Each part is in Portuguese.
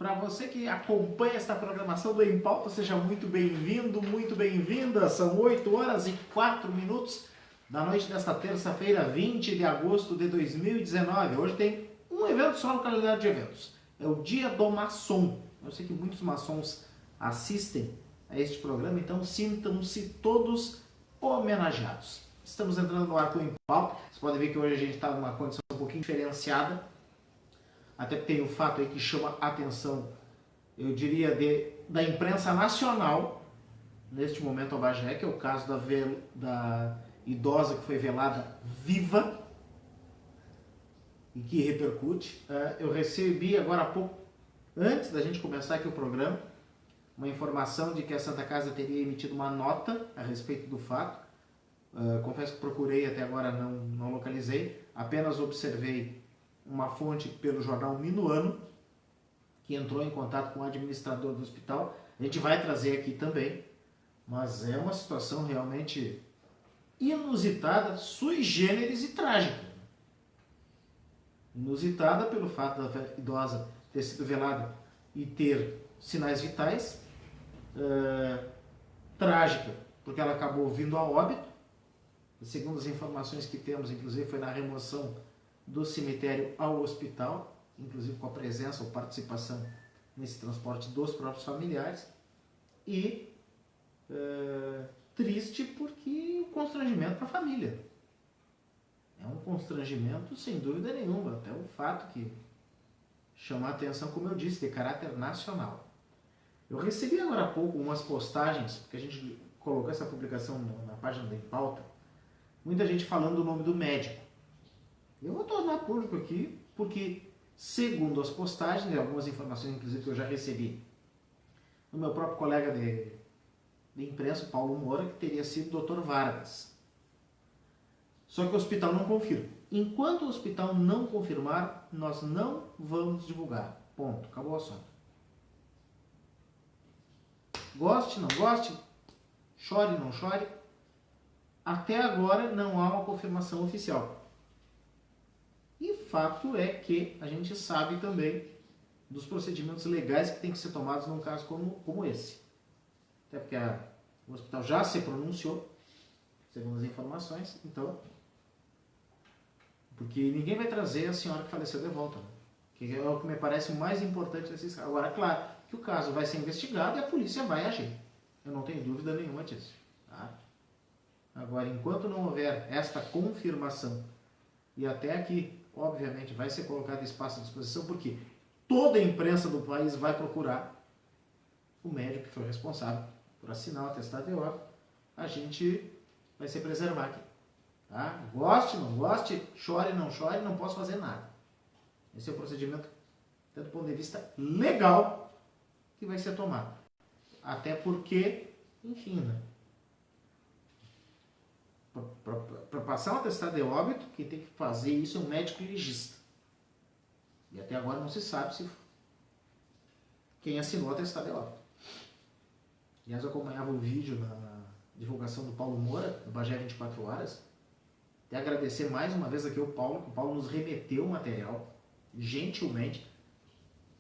Para você que acompanha esta programação do Em Pauta, seja muito bem-vindo, muito bem-vinda. São 8 horas e 4 minutos da noite desta terça-feira, 20 de agosto de 2019. Hoje tem um evento só no calendário de eventos. É o Dia do Maçom. Eu sei que muitos maçons assistem a este programa, então sintam-se todos homenageados. Estamos entrando no ar com o Em Pauta. Vocês podem ver que hoje a gente está numa condição um pouquinho diferenciada. Até porque tem um fato aí que chama a atenção, eu diria, da imprensa nacional, neste momento, ao Bagé, que é o caso da idosa que foi velada viva e que repercute. Eu recebi agora há pouco, antes da gente começar aqui o programa, uma informação de que a Santa Casa teria emitido uma nota a respeito do fato. Confesso que procurei, até agora não localizei, apenas observei uma fonte pelo jornal Minuano, que entrou em contato com o administrador do hospital. A gente vai trazer aqui também, mas é uma situação realmente inusitada, sui generis e trágica. Inusitada pelo fato da idosa ter sido velada e ter sinais vitais. Trágica, porque ela acabou vindo a óbito. Segundo as informações que temos, inclusive foi na remoção do cemitério ao hospital, inclusive com a presença ou participação nesse transporte dos próprios familiares. E triste porque o constrangimento para a família. É um constrangimento sem dúvida nenhuma, até o fato que chama a atenção, como eu disse, de caráter nacional. Eu recebi agora há pouco umas postagens, porque a gente colocou essa publicação na página da Em Pauta, muita gente falando o nome do médico. Eu vou tornar público aqui, porque, segundo as postagens, e algumas informações, inclusive, que eu já recebi do meu próprio colega de imprensa, Paulo Moura, que teria sido o Dr. Vargas. Só que o hospital não confirma. Enquanto o hospital não confirmar, nós não vamos divulgar. Ponto. Acabou o assunto. Goste, não goste, chore, não chore, até agora não há uma confirmação oficial. E fato é que a gente sabe também dos procedimentos legais que têm que ser tomados num caso como esse. Até porque o hospital já se pronunciou, segundo as informações, então, porque ninguém vai trazer a senhora que faleceu de volta, né? Que é o que me parece o mais importante desses casos. Agora, claro, que o caso vai ser investigado e a polícia vai agir. Eu não tenho dúvida nenhuma disso. Tá? Agora, enquanto não houver esta confirmação, e até aqui, obviamente, vai ser colocado espaço à disposição, porque toda a imprensa do país vai procurar o médico que foi responsável por assinar o atestado de óbito. A gente vai se preservar aqui. Tá? Goste, não goste, chore, não posso fazer nada. Esse é o procedimento, tanto do ponto de vista legal, que vai ser tomado. Até porque, enfim, né? Para passar um atestado de óbito, quem tem que fazer isso é um médico legista. E até agora não se sabe quem assinou o atestado de óbito. Aliás, eu acompanhava o vídeo na divulgação do Paulo Moura, do Bagé 24 Horas. Até agradecer mais uma vez aqui ao Paulo, que o Paulo nos remeteu o material, gentilmente.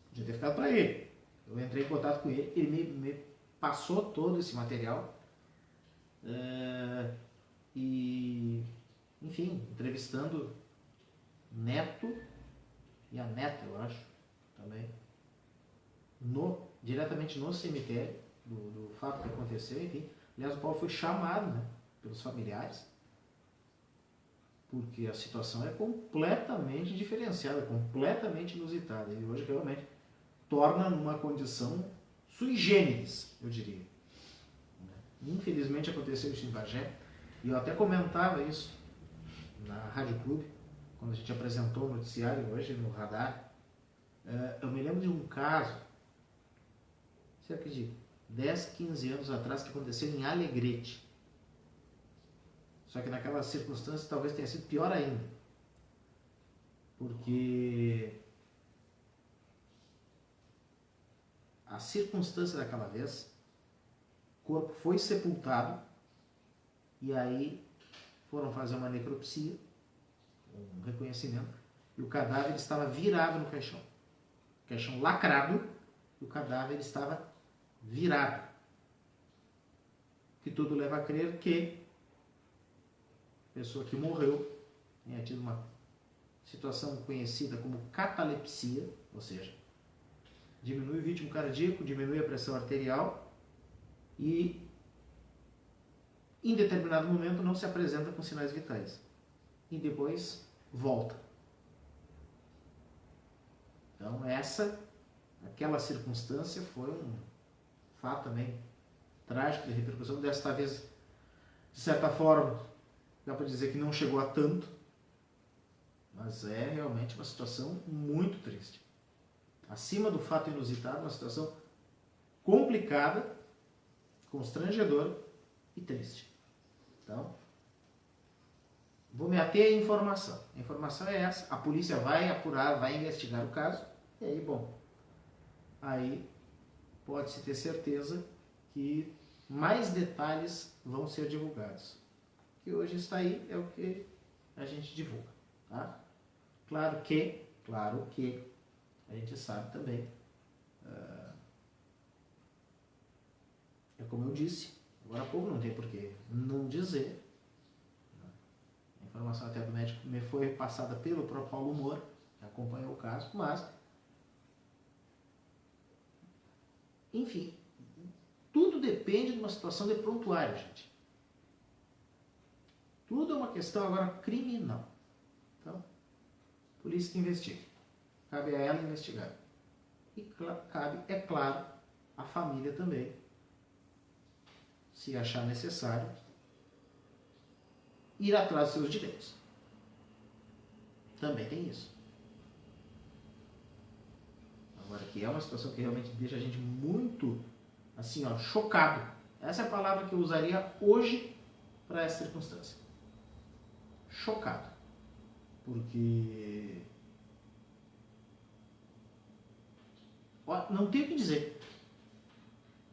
Podia ter ficado para ele. Eu entrei em contato com ele, ele me passou todo esse material. E, enfim, entrevistando Neto e a neta, eu acho, também, diretamente no cemitério do fato que aconteceu, enfim. Aliás, o Paulo foi chamado, né, pelos familiares, porque a situação é completamente diferenciada, completamente inusitada, e hoje realmente torna numa condição sui generis, eu diria. Infelizmente aconteceu isso em Bagé, e eu até comentava isso na Rádio Clube, quando a gente apresentou o noticiário hoje no radar. Eu me lembro de um caso, cerca de 10, 15 anos atrás, que aconteceu em Alegrete. Só que naquela circunstância talvez tenha sido pior ainda. Porque a circunstância daquela vez, o corpo foi sepultado e aí foram fazer uma necropsia, um reconhecimento, e o cadáver estava virado no caixão. Caixão lacrado, que o cadáver estava virado. Que tudo leva a crer que a pessoa que morreu tenha tido uma situação conhecida como catalepsia, ou seja, diminui o ritmo cardíaco, diminui a pressão arterial e em determinado momento não se apresenta com sinais vitais. E depois volta. Então aquela circunstância foi um fato também trágico de repercussão. Desta vez, de certa forma, dá para dizer que não chegou a tanto, mas é realmente uma situação muito triste. Acima do fato inusitado, uma situação complicada, constrangedora e triste. Então, vou me ater à informação. A informação é essa. A polícia vai apurar, vai investigar o caso. E aí, bom, aí pode-se ter certeza que mais detalhes vão ser divulgados. O que hoje está aí é o que a gente divulga. Tá? Claro que a gente sabe também, é como eu disse, agora há pouco não tem por que não dizer. A informação até do médico me foi passada pelo próprio Paulo Moura, que acompanhou o caso, mas, enfim, tudo depende de uma situação de prontuário, gente. Tudo é uma questão agora criminal. Então, polícia que investiga. Cabe a ela investigar. E cabe, é claro, a família também, se achar necessário, ir atrás dos seus direitos. Também tem isso. Agora, que é uma situação que realmente deixa a gente muito, assim, ó, chocado. Essa é a palavra que eu usaria hoje para essa circunstância. Chocado. Porque não tenho o que dizer.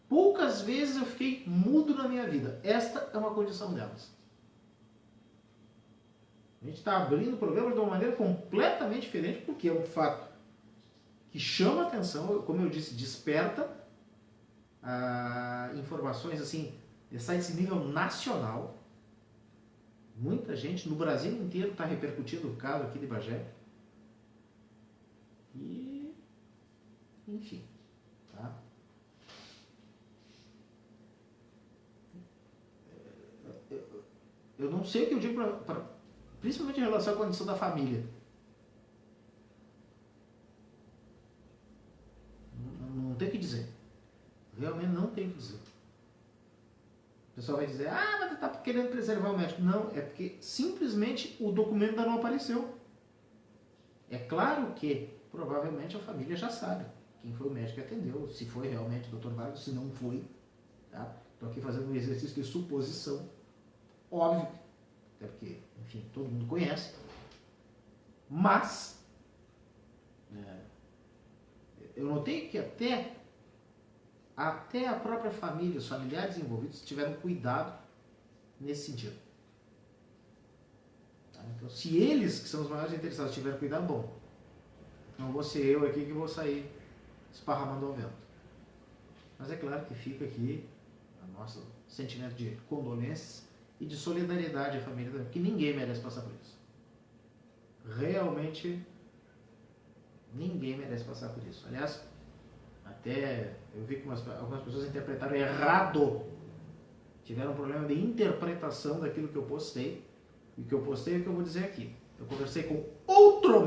Poucas vezes eu fiquei mudo na minha vida. Esta é uma condição delas. A gente está abrindo o programa de uma maneira completamente diferente, porque é um fato que chama a atenção, como eu disse, desperta informações assim, de sites de nível nacional. Muita gente no Brasil inteiro está repercutindo o caso aqui de Bagé. E, enfim, tá? Eu não sei o que eu digo principalmente em relação à condição da família. Não tem o que dizer. Realmente não tem o que dizer. O pessoal vai dizer, mas tá querendo preservar o médico. Não, é porque simplesmente o documento ainda não apareceu. É claro que provavelmente a família já sabe quem foi o médico que atendeu, se foi realmente o Dr. Vargas, se não foi. Tá? Estou aqui fazendo um exercício de suposição. Óbvio, até porque, enfim, todo mundo conhece. Mas, eu notei que até a própria família, os familiares envolvidos, tiveram cuidado nesse sentido. Tá? Então, se eles, que são os maiores interessados, tiveram cuidado, bom, não vou ser eu aqui que vou sair esparramando ao vento. Mas é claro que fica aqui o nosso sentimento de condolências e de solidariedade à família também, porque ninguém merece passar por isso. Realmente, ninguém merece passar por isso. Aliás, até eu vi que algumas pessoas interpretaram errado. Tiveram um problema de interpretação daquilo que eu postei. E o que eu postei é o que eu vou dizer aqui. Eu conversei com outro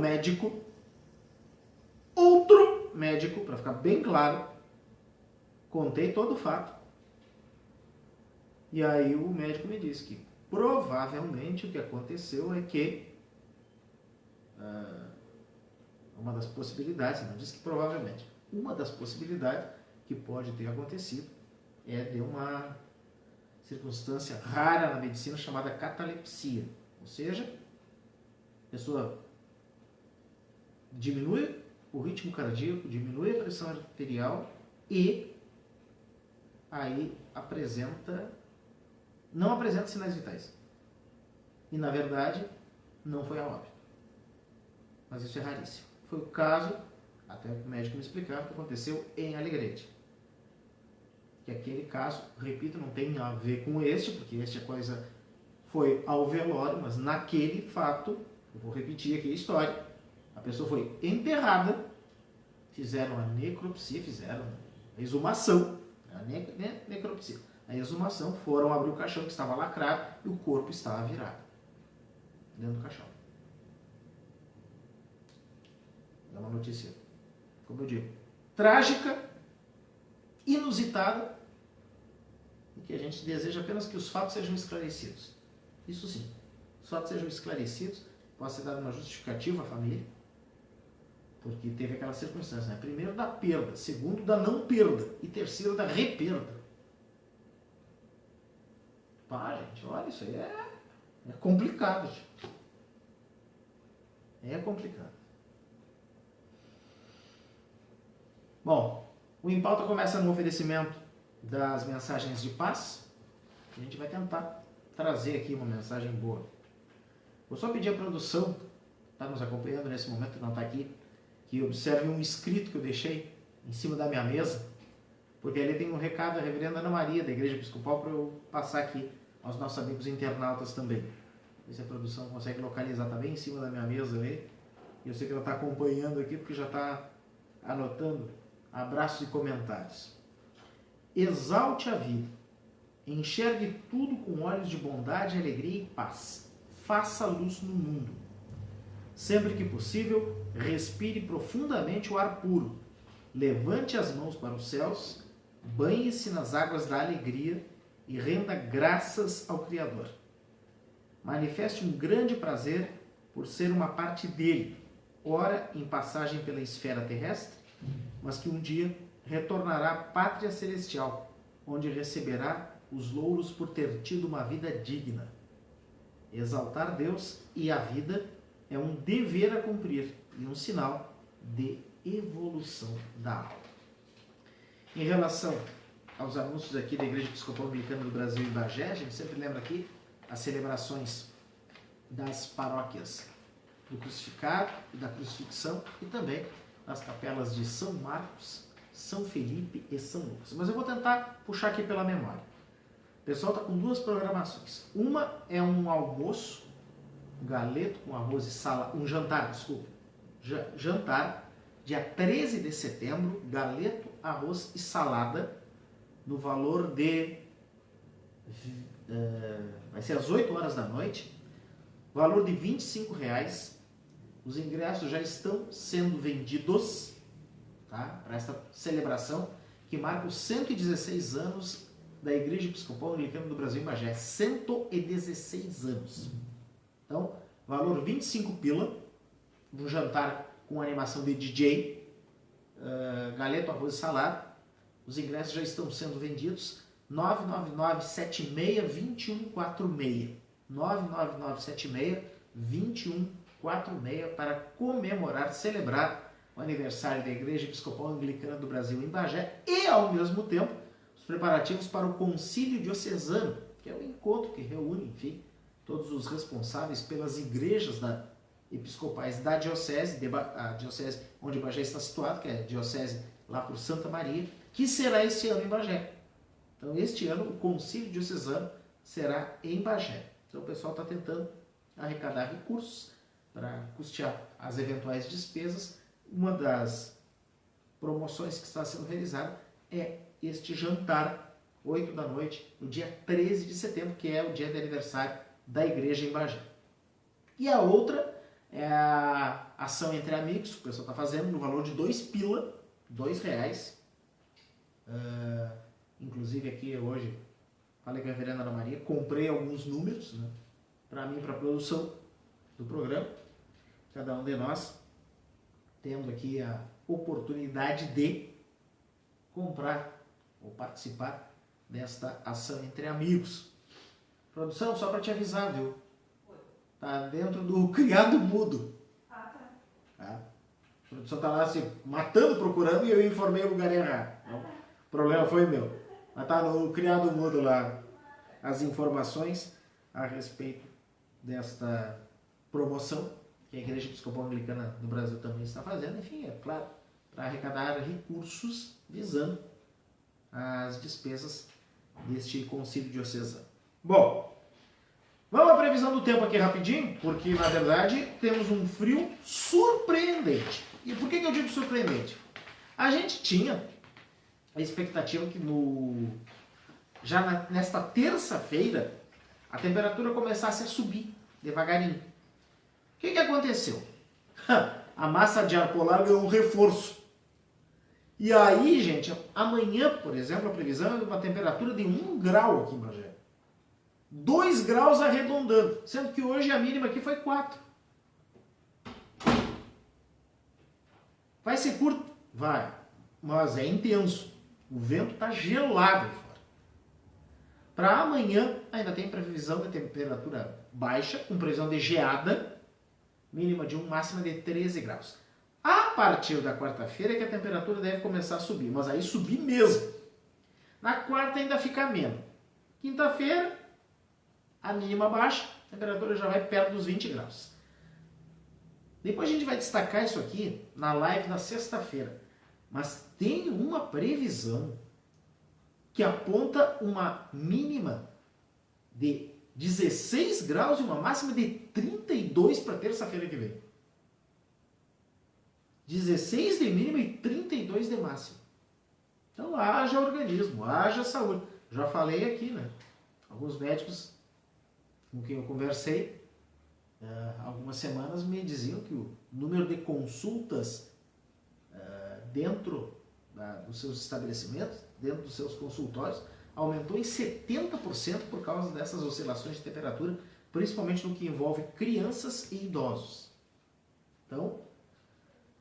médico, para ficar bem claro, contei todo o fato. E aí o médico me disse que provavelmente o que aconteceu é que uma das possibilidades, não disse que provavelmente, uma das possibilidades que pode ter acontecido é de uma circunstância rara na medicina chamada catalepsia. Ou seja, a pessoa diminui o ritmo cardíaco, diminui a pressão arterial e aí não apresenta sinais vitais. E na verdade não foi a óbito. Mas isso é raríssimo. Foi o caso Até o médico me explicava o que aconteceu em Alegrete. Que aquele caso, repito, não tem a ver com este, porque este a coisa foi ao velório, mas naquele fato, eu vou repetir aqui a história, a pessoa foi enterrada, fizeram a necropsia, fizeram a exumação, a necropsia. A exumação, foram abrir o caixão que estava lacrado e o corpo estava virado dentro do caixão. É uma notícia, como eu digo, trágica, inusitada, e que a gente deseja apenas que os fatos sejam esclarecidos. Isso sim, os fatos sejam esclarecidos, possa ser dada uma justificativa à família, porque teve aquela circunstância, né? Primeiro da perda, segundo da não perda e terceiro da reperda. Pá, gente, olha, isso aí é complicado, gente. É complicado. Bom, o Em Pauta começa no oferecimento das mensagens de paz. A gente vai tentar trazer aqui uma mensagem boa. Vou só pedir à produção, está nos acompanhando nesse momento, não está aqui, que observe um escrito que eu deixei em cima da minha mesa, porque ali tem um recado da reverenda Ana Maria, da Igreja Episcopal, para eu passar aqui aos nossos amigos internautas também. Ver se a produção consegue localizar, está bem em cima da minha mesa ali. E eu sei que ela está acompanhando aqui, porque já está anotando abraços e comentários. Exalte a vida. Enxergue tudo com olhos de bondade, alegria e paz. Faça luz no mundo. Sempre que possível, respire profundamente o ar puro. Levante as mãos para os céus, banhe-se nas águas da alegria e renda graças ao Criador. Manifeste um grande prazer por ser uma parte dele, ora em passagem pela esfera terrestre, mas que um dia retornará à pátria celestial, onde receberá os louros por ter tido uma vida digna. Exaltar Deus e a vida é um dever a cumprir e um sinal de evolução da alma. Em relação aos anúncios aqui da Igreja Episcopal Anglicana do Brasil e Bagé, a gente sempre lembra aqui as celebrações das paróquias do Crucificado e da Crucifixão e também as capelas de São Marcos, São Felipe e São Lucas. Mas eu vou tentar puxar aqui pela memória. O pessoal está com duas programações. Uma é um almoço, um galeto com arroz e salada, um jantar, desculpa. Jantar, dia 13 de setembro, galeto, arroz e salada, no valor de... vai ser às 8 horas da noite, valor de R$25. Os ingressos já estão sendo vendidos, tá? Para esta celebração que marca os 116 anos da Igreja Episcopal Anglicana do Brasil em Bagé. 116 anos. Então, valor 25 pila, um jantar com animação de DJ, galeto, arroz e salada. Os ingressos já estão sendo vendidos. 999-76-2146. 999-76-2146 para comemorar, celebrar o aniversário da Igreja Episcopal Anglicana do Brasil em Bagé e, ao mesmo tempo, os preparativos para o Concílio Diocesano, que é o encontro que reúne, enfim, todos os responsáveis pelas igrejas episcopais da diocese, a diocese onde Bagé está situado, que é a diocese lá por Santa Maria, que será este ano em Bagé. Então, este ano, o Concílio Diocesano será em Bagé. Então, o pessoal está tentando arrecadar recursos para custear as eventuais despesas. Uma das promoções que está sendo realizada é este jantar, 8 da noite, no dia 13 de setembro, que é o dia de aniversário da igreja em Bagé. E a outra é a ação entre amigos, que o pessoal está fazendo, no valor de 2 pila, R$2. Inclusive aqui hoje, falei com a reverenda Ana Maria, comprei alguns números, né, para mim, para a produção do programa. Cada um de nós tendo aqui a oportunidade de comprar ou participar desta ação entre amigos. Produção, só para te avisar, viu? Tá dentro do criado mudo. Tá? A produção tá lá assim, matando, procurando, e eu informei o lugar errado. Então, o problema foi meu. Mas tá no criado mudo lá as informações a respeito desta promoção que a Igreja Episcopal Anglicana do Brasil também está fazendo. Enfim, é claro, para arrecadar recursos visando as despesas deste concílio diocesano. Bom, vamos à previsão do tempo aqui rapidinho, porque na verdade temos um frio surpreendente. E por que eu digo surpreendente? A gente tinha a expectativa que nesta terça-feira a temperatura começasse a subir devagarinho. O que aconteceu? A massa de ar polar ganhou um reforço. E aí, gente, amanhã, por exemplo, a previsão é de uma temperatura de 1 grau aqui em Bagé. 2 graus arredondando, sendo que hoje a mínima aqui foi 4. Vai ser curto? Vai, mas é intenso. O vento está gelado aí fora. Para amanhã, ainda tem previsão de temperatura baixa, com previsão de geada, mínima de 1, máxima de 13 graus. A partir da quarta-feira é que a temperatura deve começar a subir, mas aí subir mesmo. Na quarta ainda fica menos. Quinta-feira, a mínima baixa, a temperatura já vai perto dos 20 graus. Depois a gente vai destacar isso aqui na live da sexta-feira. Mas tem uma previsão que aponta uma mínima de 16 graus e uma máxima de 32 para terça-feira que vem. 16 de mínima e 32 de máxima. Então haja organismo, haja saúde. Já falei aqui, né? Alguns médicos com quem eu conversei algumas semanas me diziam que o número de consultas dentro dos seus estabelecimentos, dentro dos seus consultórios, aumentou em 70% por causa dessas oscilações de temperatura, principalmente no que envolve crianças e idosos. Então,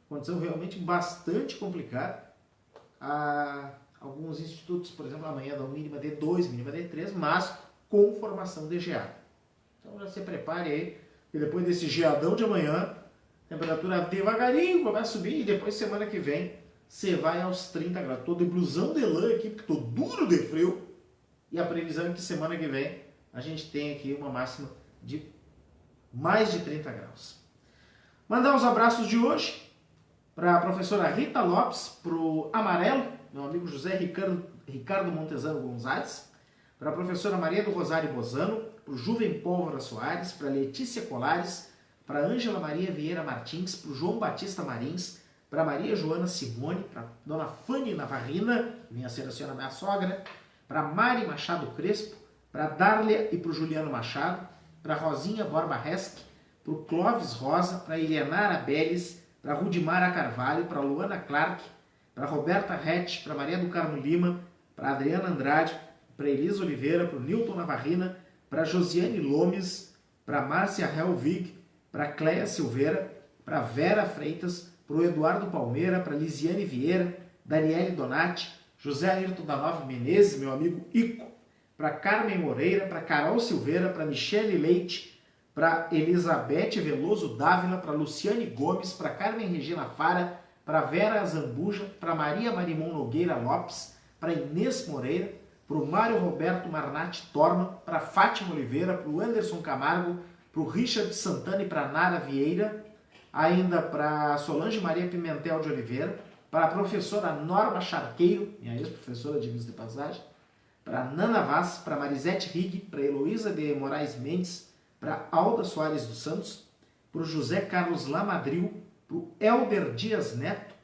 condição realmente bastante complicada. Alguns institutos, por exemplo, amanhã dão mínima de 2, mínima de 3, mas com formação de geada. Então já se prepare aí, e depois desse geadão de amanhã, a temperatura devagarinho começa a subir, e depois semana que vem você vai aos 30 graus. Estou de blusão de lã aqui, porque estou duro de frio, e a previsão é que semana que vem a gente tem aqui uma máxima de mais de 30 graus. Mandar os abraços de hoje para a professora Rita Lopes, para o Amarelo, meu amigo José Ricardo Montezano Gonzalez, para a professora Maria do Rosário Bozano, para o Juvem Pólvora Soares, para a Letícia Colares, para a Ângela Maria Vieira Martins, para o João Batista Marins, para a Maria Joana Simone, para a dona Fanny Navarrina, que vinha a ser a senhora minha sogra, para a Mari Machado Crespo, para a Darlia e para o Juliano Machado, para a Rosinha Borba Resque, para o Clóvis Rosa, para a Elianara Beles, para a Rudimara Carvalho, para a Luana Clark, para a Roberta Rett, para a Maria do Carmo Lima, para a Adriana Andrade, para a Elisa Oliveira, para o Nilton Navarrina, para a Josiane Lomes, para a Márcia Helvig, para a Cléia Silveira, para a Vera Freitas, para o Eduardo Palmeira, para a Lisiane Vieira, Daniele Donati, José Ayrton da Nova Menezes, meu amigo Ico, para Carmen Moreira, para Carol Silveira, para Michele Leite, para Elizabeth Veloso Dávila, para Luciane Gomes, para Carmen Regina Fara, para Vera Zambuja, para Maria Marimon Nogueira Lopes, para Inês Moreira, para o Mário Roberto Marnati Torma, para Fátima Oliveira, para o Anderson Camargo, para o Richard Santana e para a Nara Vieira, ainda para Solange Maria Pimentel de Oliveira, para a professora Norma Charqueiro, minha ex-professora de de passagem, para Nana Vaz, para Marisete Rig, para Heloísa de Moraes Mendes, para Alda Soares dos Santos, para o José Carlos Lamadril, para o Elber Dias Neto,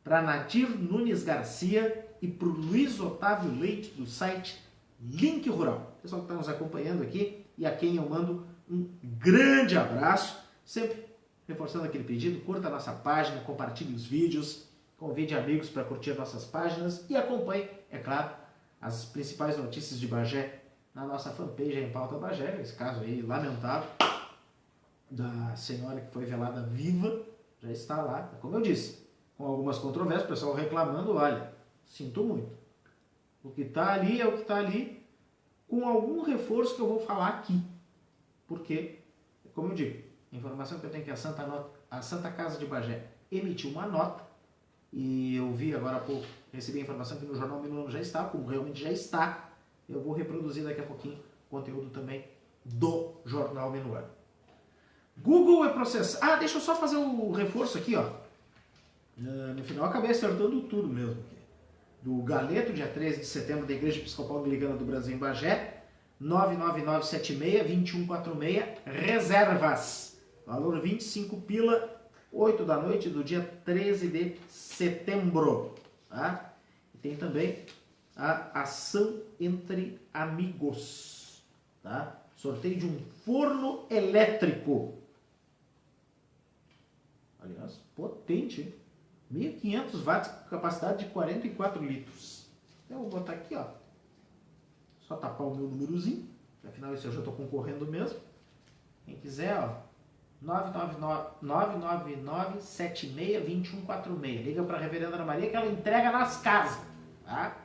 para Nadir Nunes Garcia e para o Luiz Otávio Leite, do site Link Rural. Pessoal que está nos acompanhando aqui e a quem eu mando um grande abraço. Sempre reforçando aquele pedido, curta a nossa página, compartilhe os vídeos, convide amigos para curtir nossas páginas e acompanhe, é claro, as principais notícias de Bagé na nossa fanpage em Pauta Bagé, esse caso aí lamentável da senhora que foi velada viva, já está lá, como eu disse, com algumas controvérsias, o pessoal reclamando, olha, sinto muito. O que está ali é o que está ali, com algum reforço que eu vou falar aqui. Porque, como eu digo, a informação que eu tenho é que a Santa Casa de Bagé emitiu uma nota, e eu vi agora há pouco, recebi a informação que no Jornal Minuano já está, como realmente já está, eu vou reproduzir daqui a pouquinho conteúdo também do Jornal Minuano. Google é processado... deixa eu só fazer o reforço aqui, ó. No final, eu acabei acertando tudo mesmo. Do Galeto, dia 13 de setembro, da Igreja Episcopal Anglicana do Brasil, em Bagé, 99976-2146, reservas, valor 25 pila, 8 da noite do dia 13 de setembro. Tá? E tem também a ação entre amigos. Tá? Sorteio de um forno elétrico. Aliás, potente, hein? 1.500 watts, capacidade de 44 litros. Então, eu vou botar aqui, ó. Só tapar o meu númerozinho, que afinal esse eu já estou concorrendo mesmo. Quem quiser, ó, 999-76-2146. Liga para a Reverenda Ana Maria que ela entrega nas casas. Tá?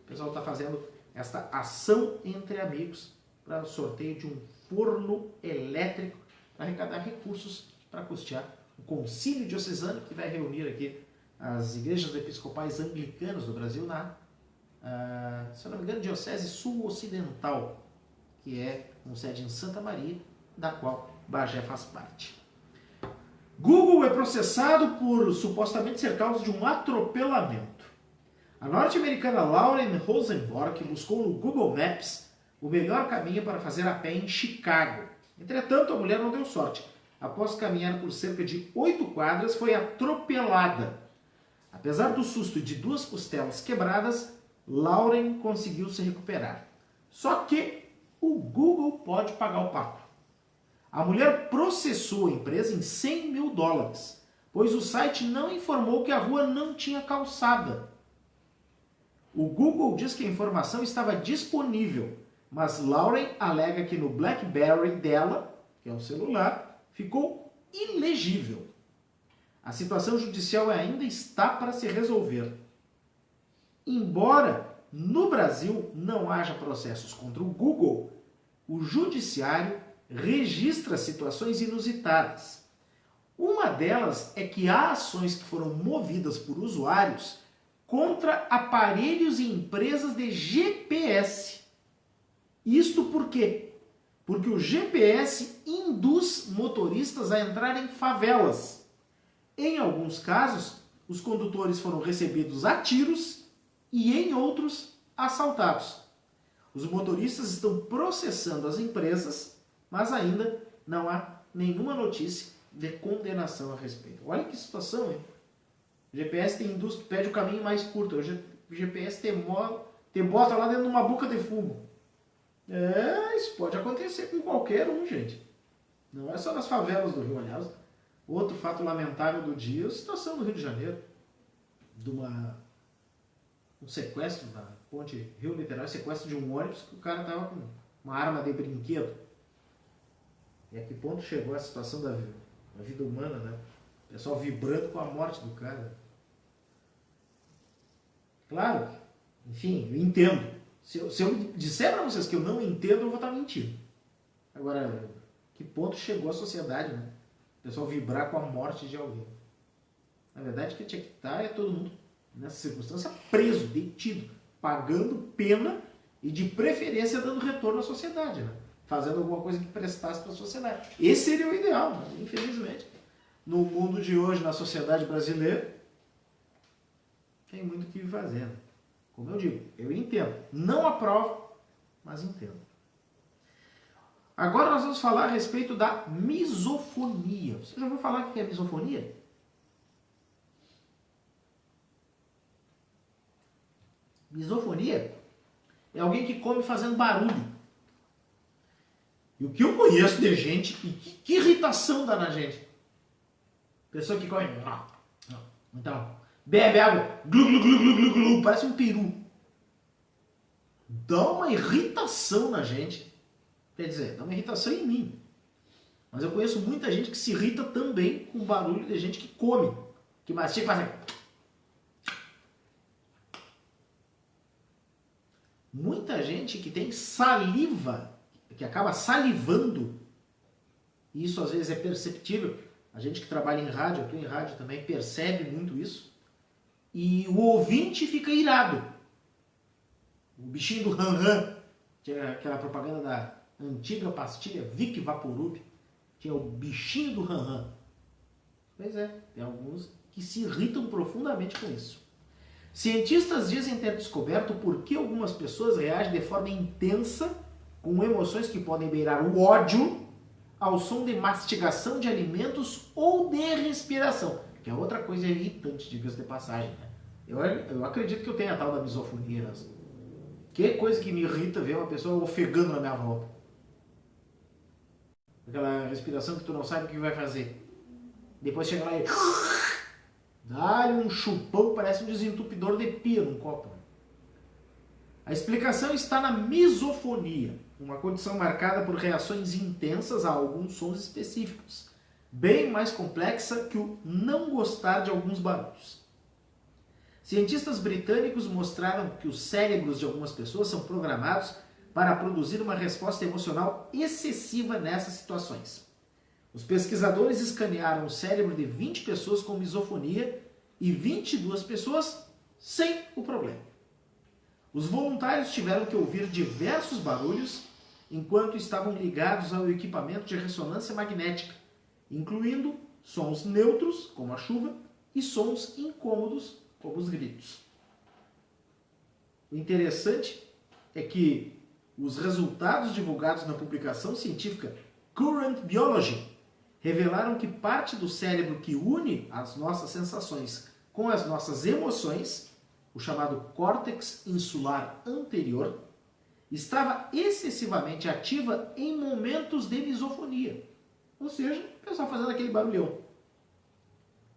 O pessoal está fazendo esta ação entre amigos para o sorteio de um forno elétrico para arrecadar recursos para custear o Concílio Diocesano, que vai reunir aqui as igrejas episcopais anglicanas do Brasil na, se eu não me engano, Diocese Sul-Ocidental, que é com sede em Santa Maria, da qual Bagé faz parte. Google é processado por supostamente ser causa de um atropelamento. A norte-americana Lauren Rosenborg buscou no Google Maps o melhor caminho para fazer a pé em Chicago. Entretanto, a mulher não deu sorte. Após caminhar por cerca de 8 quadras, foi atropelada. Apesar do susto e de 2 costelas quebradas, Lauren conseguiu se recuperar. Só que o Google pode pagar o pato. A mulher processou a empresa em $100 mil, pois o site não informou que a rua não tinha calçada. O Google diz que a informação estava disponível, mas Lauren alega que no BlackBerry dela, que é um celular, ficou ilegível. A situação judicial ainda está para se resolver. Embora no Brasil não haja processos contra o Google, o judiciário registra situações inusitadas. Uma delas é que há ações que foram movidas por usuários contra aparelhos e empresas de GPS. Isto por quê? Porque o GPS induz motoristas a entrar em favelas. Em alguns casos, os condutores foram recebidos a tiros e, em outros, assaltados. Os motoristas estão processando as empresas, mas ainda não há nenhuma notícia de condenação a respeito. Olha que situação, hein? O GPS te induz, pede o caminho mais curto. O GPS te bota lá dentro de uma boca de fumo. Isso pode acontecer com qualquer um, gente. Não é só nas favelas do Rio. Aliás, outro fato lamentável do dia é a situação no Rio de Janeiro. De um sequestro na ponte Rio-Niterói, sequestro de um ônibus que o cara estava com uma arma de brinquedo. E a que ponto chegou a situação da vida humana, né? O pessoal vibrando com a morte do cara. Claro, enfim, eu entendo. Se eu disser para vocês que eu não entendo, eu vou estar mentindo. Agora, que ponto chegou a sociedade, né? O pessoal vibrar com a morte de alguém. Na verdade, que tinha que estar é todo mundo, nessa circunstância, preso, detido, pagando pena e, de preferência, dando retorno à sociedade, né? Fazendo alguma coisa que prestasse para a sociedade. Esse seria o ideal, mas, infelizmente, no mundo de hoje, na sociedade brasileira, tem muito o que fazer. Né? Como eu digo, eu entendo. Não aprovo, mas entendo. Agora nós vamos falar a respeito da misofonia. Você já ouviu falar o que é misofonia? Misofonia é alguém que come fazendo barulho. E o que eu conheço de gente, e que irritação dá na gente. Pessoa que come... Então, bebe água, glu, glu, glu, glu, glu, glu, parece um peru. Dá uma irritação na gente. Quer dizer, dá uma irritação em mim. Mas eu conheço muita gente que se irrita também com o barulho de gente que come. Que mastiga e faz assim. Muita gente que tem saliva, que acaba salivando, e isso às vezes é perceptível. A gente que trabalha em rádio, eu estou em rádio também, percebe muito isso. E o ouvinte fica irado. O bichinho do ran-ran, tinha aquela propaganda da antiga pastilha Vic Vaporub, tinha o bichinho do ran-ran. Pois é, tem alguns que se irritam profundamente com isso. Cientistas dizem ter descoberto por que algumas pessoas reagem de forma intensa, com emoções que podem beirar o ódio, ao som de mastigação de alimentos ou de respiração, que é outra coisa irritante, diga-se de passagem. Né? Eu acredito que eu tenho a tal da misofonia. Né? Que coisa que me irrita ver uma pessoa ofegando na minha volta. Aquela respiração que tu não sabe o que vai fazer. Depois chega lá e dá-lhe um chupão, parece um desentupidor de pia num copo. A explicação está na misofonia, uma condição marcada por reações intensas a alguns sons específicos, bem mais complexa que o não gostar de alguns barulhos. Cientistas britânicos mostraram que os cérebros de algumas pessoas são programados para produzir uma resposta emocional excessiva nessas situações. Os pesquisadores escanearam o cérebro de 20 pessoas com misofonia e 22 pessoas sem o problema. Os voluntários tiveram que ouvir diversos barulhos enquanto estavam ligados ao equipamento de ressonância magnética, incluindo sons neutros, como a chuva, e sons incômodos, como os gritos. O interessante é que os resultados divulgados na publicação científica Current Biology revelaram que parte do cérebro que une as nossas sensações com as nossas emoções, o chamado córtex insular anterior, estava excessivamente ativa em momentos de misofonia. Ou seja, o pessoal fazendo aquele barulhão.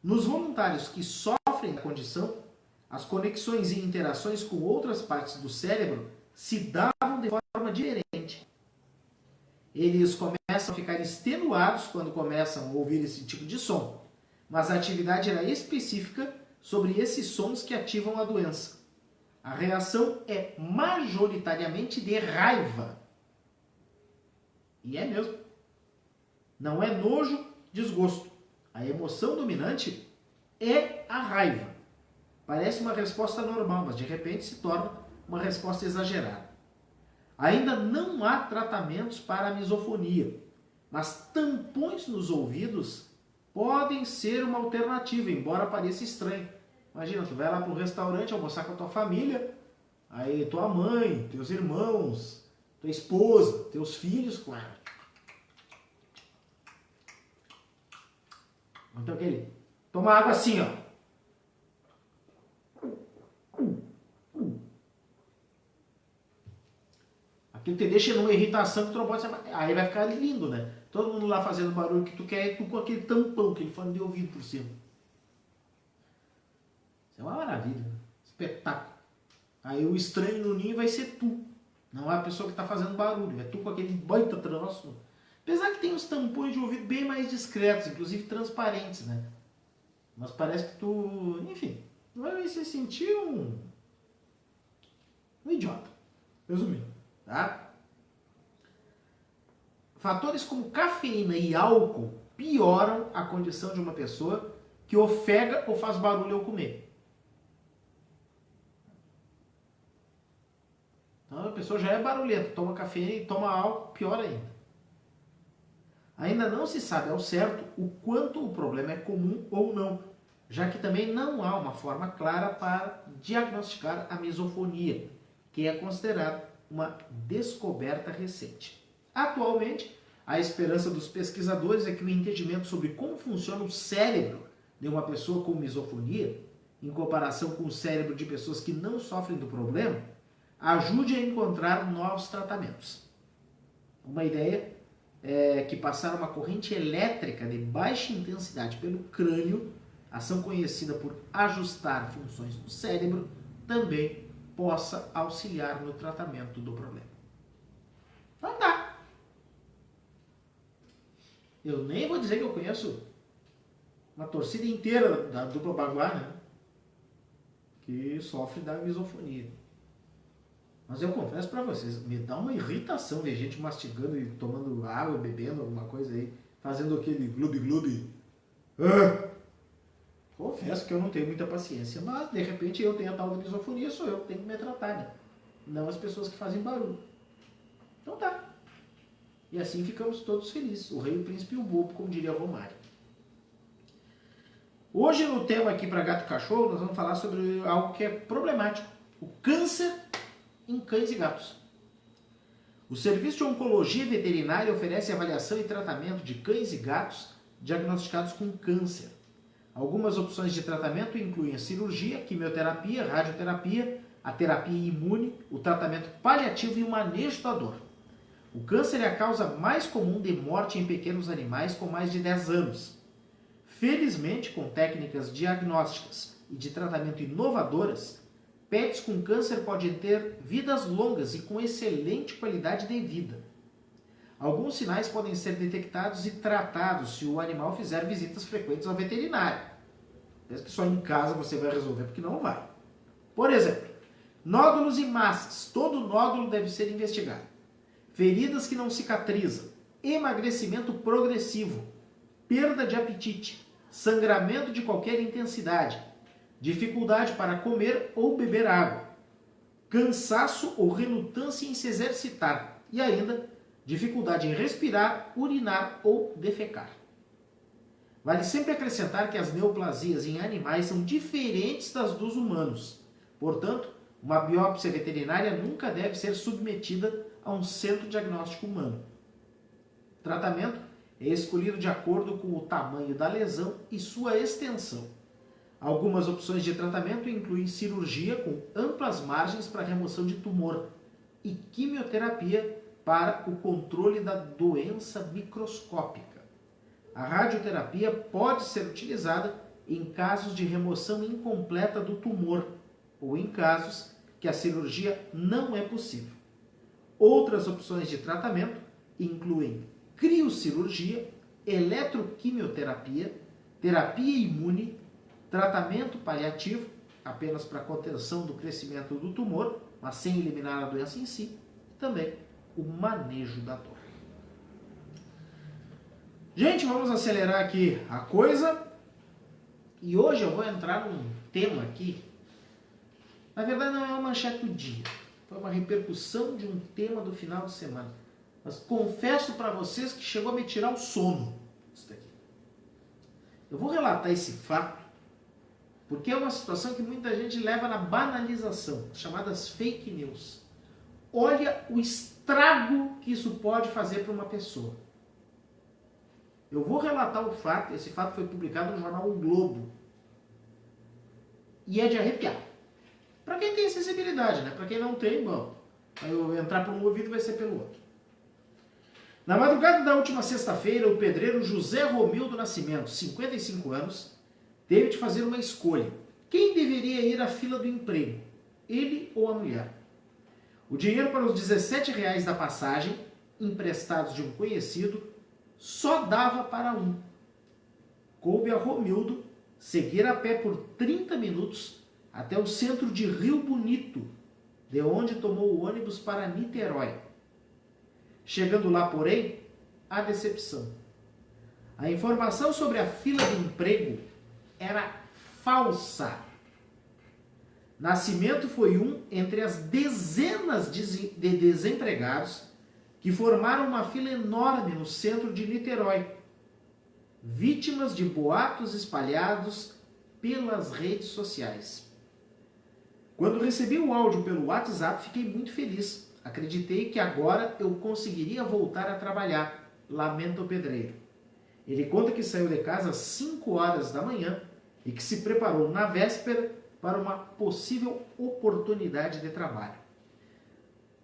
Nos voluntários que sofrem da condição, as conexões e interações com outras partes do cérebro se davam de forma diferente. Eles começam a ficar extenuados quando começam a ouvir esse tipo de som, mas a atividade era específica sobre esses sons que ativam a doença. A reação é majoritariamente de raiva. E é mesmo. Não é nojo, desgosto. A emoção dominante é a raiva. Parece uma resposta normal, mas de repente se torna uma resposta exagerada. Ainda não há tratamentos para a misofonia, mas tampões nos ouvidos podem ser uma alternativa, embora pareça estranho. Imagina, tu vai lá para um restaurante almoçar com a tua família, aí tua mãe, teus irmãos, tua esposa, teus filhos com ela. Então aquele, toma água assim, ó. Aquilo te deixa numa irritação que tu não pode ser. Aí vai ficar lindo, né? Todo mundo lá fazendo o barulho que tu quer e tu com aquele tampão, aquele fone de ouvido por cima. Isso é uma maravilha. Espetáculo. Aí o estranho no ninho vai ser tu. Não é a pessoa que está fazendo barulho. É tu com aquele baita troço. Apesar que tem uns tampões de ouvido bem mais discretos, inclusive transparentes, né? Mas parece que tu... Enfim, vai se sentir um idiota. Resumindo, tá? Fatores como cafeína e álcool pioram a condição de uma pessoa que ofega ou faz barulho ao comer. Então a pessoa já é barulhenta, toma cafeína e toma álcool, pior ainda. Ainda não se sabe ao certo o quanto o problema é comum ou não, já que também não há uma forma clara para diagnosticar a misofonia, que é considerada uma descoberta recente. Atualmente, a esperança dos pesquisadores é que o entendimento sobre como funciona o cérebro de uma pessoa com misofonia, em comparação com o cérebro de pessoas que não sofrem do problema, ajude a encontrar novos tratamentos. Uma ideia é que passar uma corrente elétrica de baixa intensidade pelo crânio, ação conhecida por ajustar funções do cérebro, também possa auxiliar no tratamento do problema. Então tá. Eu nem vou dizer que eu conheço uma torcida inteira da dupla Baguá, né? Que sofre da misofonia. Mas eu confesso pra vocês, me dá uma irritação ver gente mastigando e tomando água, bebendo alguma coisa aí, fazendo aquele gloob-gloob. Confesso que eu não tenho muita paciência, mas de repente eu tenho a tal da misofonia, sou eu que tenho que me tratar, né? Não as pessoas que fazem barulho. Então tá. E assim ficamos todos felizes. O rei, o príncipe e o bobo, como diria Romário. Hoje no tema aqui para gato e cachorro, nós vamos falar sobre algo que é problemático. O câncer em cães e gatos. O Serviço de Oncologia Veterinária oferece avaliação e tratamento de cães e gatos diagnosticados com câncer. Algumas opções de tratamento incluem a cirurgia, quimioterapia, radioterapia, a terapia imune, o tratamento paliativo e o manejo da dor. O câncer é a causa mais comum de morte em pequenos animais com mais de 10 anos. Felizmente, com técnicas diagnósticas e de tratamento inovadoras, pets com câncer podem ter vidas longas e com excelente qualidade de vida. Alguns sinais podem ser detectados e tratados se o animal fizer visitas frequentes ao veterinário. Pensa que só em casa você vai resolver, porque não vai. Por exemplo, nódulos e massas. Todo nódulo deve ser investigado. Feridas que não cicatrizam. Emagrecimento progressivo. Perda de apetite. Sangramento de qualquer intensidade. Dificuldade para comer ou beber água. Cansaço ou relutância em se exercitar. E ainda, dificuldade em respirar, urinar ou defecar. Vale sempre acrescentar que as neoplasias em animais são diferentes das dos humanos. Portanto, uma biópsia veterinária nunca deve ser submetida a um centro diagnóstico humano. O tratamento é escolhido de acordo com o tamanho da lesão e sua extensão. Algumas opções de tratamento incluem cirurgia com amplas margens para remoção de tumor e quimioterapia para o controle da doença microscópica. A radioterapia pode ser utilizada em casos de remoção incompleta do tumor ou em casos que a cirurgia não é possível. Outras opções de tratamento incluem criocirurgia, eletroquimioterapia, terapia imune, tratamento paliativo, apenas para contenção do crescimento do tumor, mas sem eliminar a doença em si, e também o manejo da dor. Gente, vamos acelerar aqui a coisa. E hoje eu vou entrar num tema aqui. Na verdade não é uma manchete do dia. Foi uma repercussão de um tema do final de semana. Mas confesso para vocês que chegou a me tirar o sono. Isso daqui. Eu vou relatar esse fato porque é uma situação que muita gente leva na banalização, chamadas fake news. Olha o estrago que isso pode fazer para uma pessoa. Eu vou relatar o fato, esse fato foi publicado no jornal O Globo. E é de arrepiar. Para quem tem sensibilidade, né? Para quem não tem, bom, eu entrar por um ouvido vai ser pelo outro. Na madrugada da última sexta-feira, o pedreiro José Romildo Nascimento, 55 anos, teve de fazer uma escolha. Quem deveria ir à fila do emprego? Ele ou a mulher? O dinheiro para os R$17 da passagem, emprestados de um conhecido, só dava para um. Coube a Romildo seguir a pé por 30 minutos até o centro de Rio Bonito, de onde tomou o ônibus para Niterói. Chegando lá, porém, a decepção. A informação sobre a fila de emprego era falsa. Nascimento foi um entre as dezenas de desempregados que formaram uma fila enorme no centro de Niterói, vítimas de boatos espalhados pelas redes sociais. Quando recebi o áudio pelo WhatsApp, fiquei muito feliz. Acreditei que agora eu conseguiria voltar a trabalhar, lamenta o pedreiro. Ele conta que saiu de casa às 5 horas da manhã e que se preparou na véspera para uma possível oportunidade de trabalho.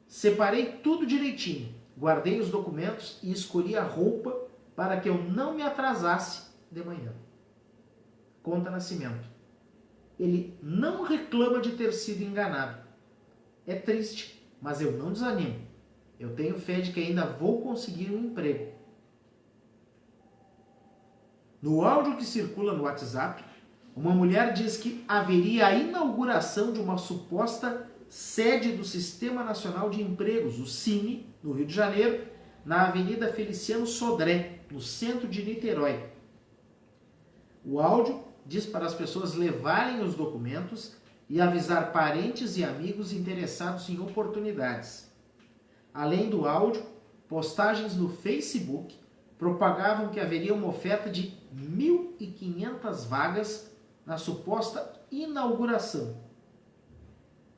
Separei tudo direitinho, guardei os documentos e escolhi a roupa para que eu não me atrasasse de manhã. Conta Nascimento. Ele não reclama de ter sido enganado. É triste, mas eu não desanimo. Eu tenho fé de que ainda vou conseguir um emprego. No áudio que circula no WhatsApp, uma mulher diz que haveria a inauguração de uma suposta sede do Sistema Nacional de Empregos, o Cine, no Rio de Janeiro, na Avenida Feliciano Sodré, no centro de Niterói. O áudio diz para as pessoas levarem os documentos e avisar parentes e amigos interessados em oportunidades. Além do áudio, postagens no Facebook propagavam que haveria uma oferta de 1.500 vagas na suposta inauguração.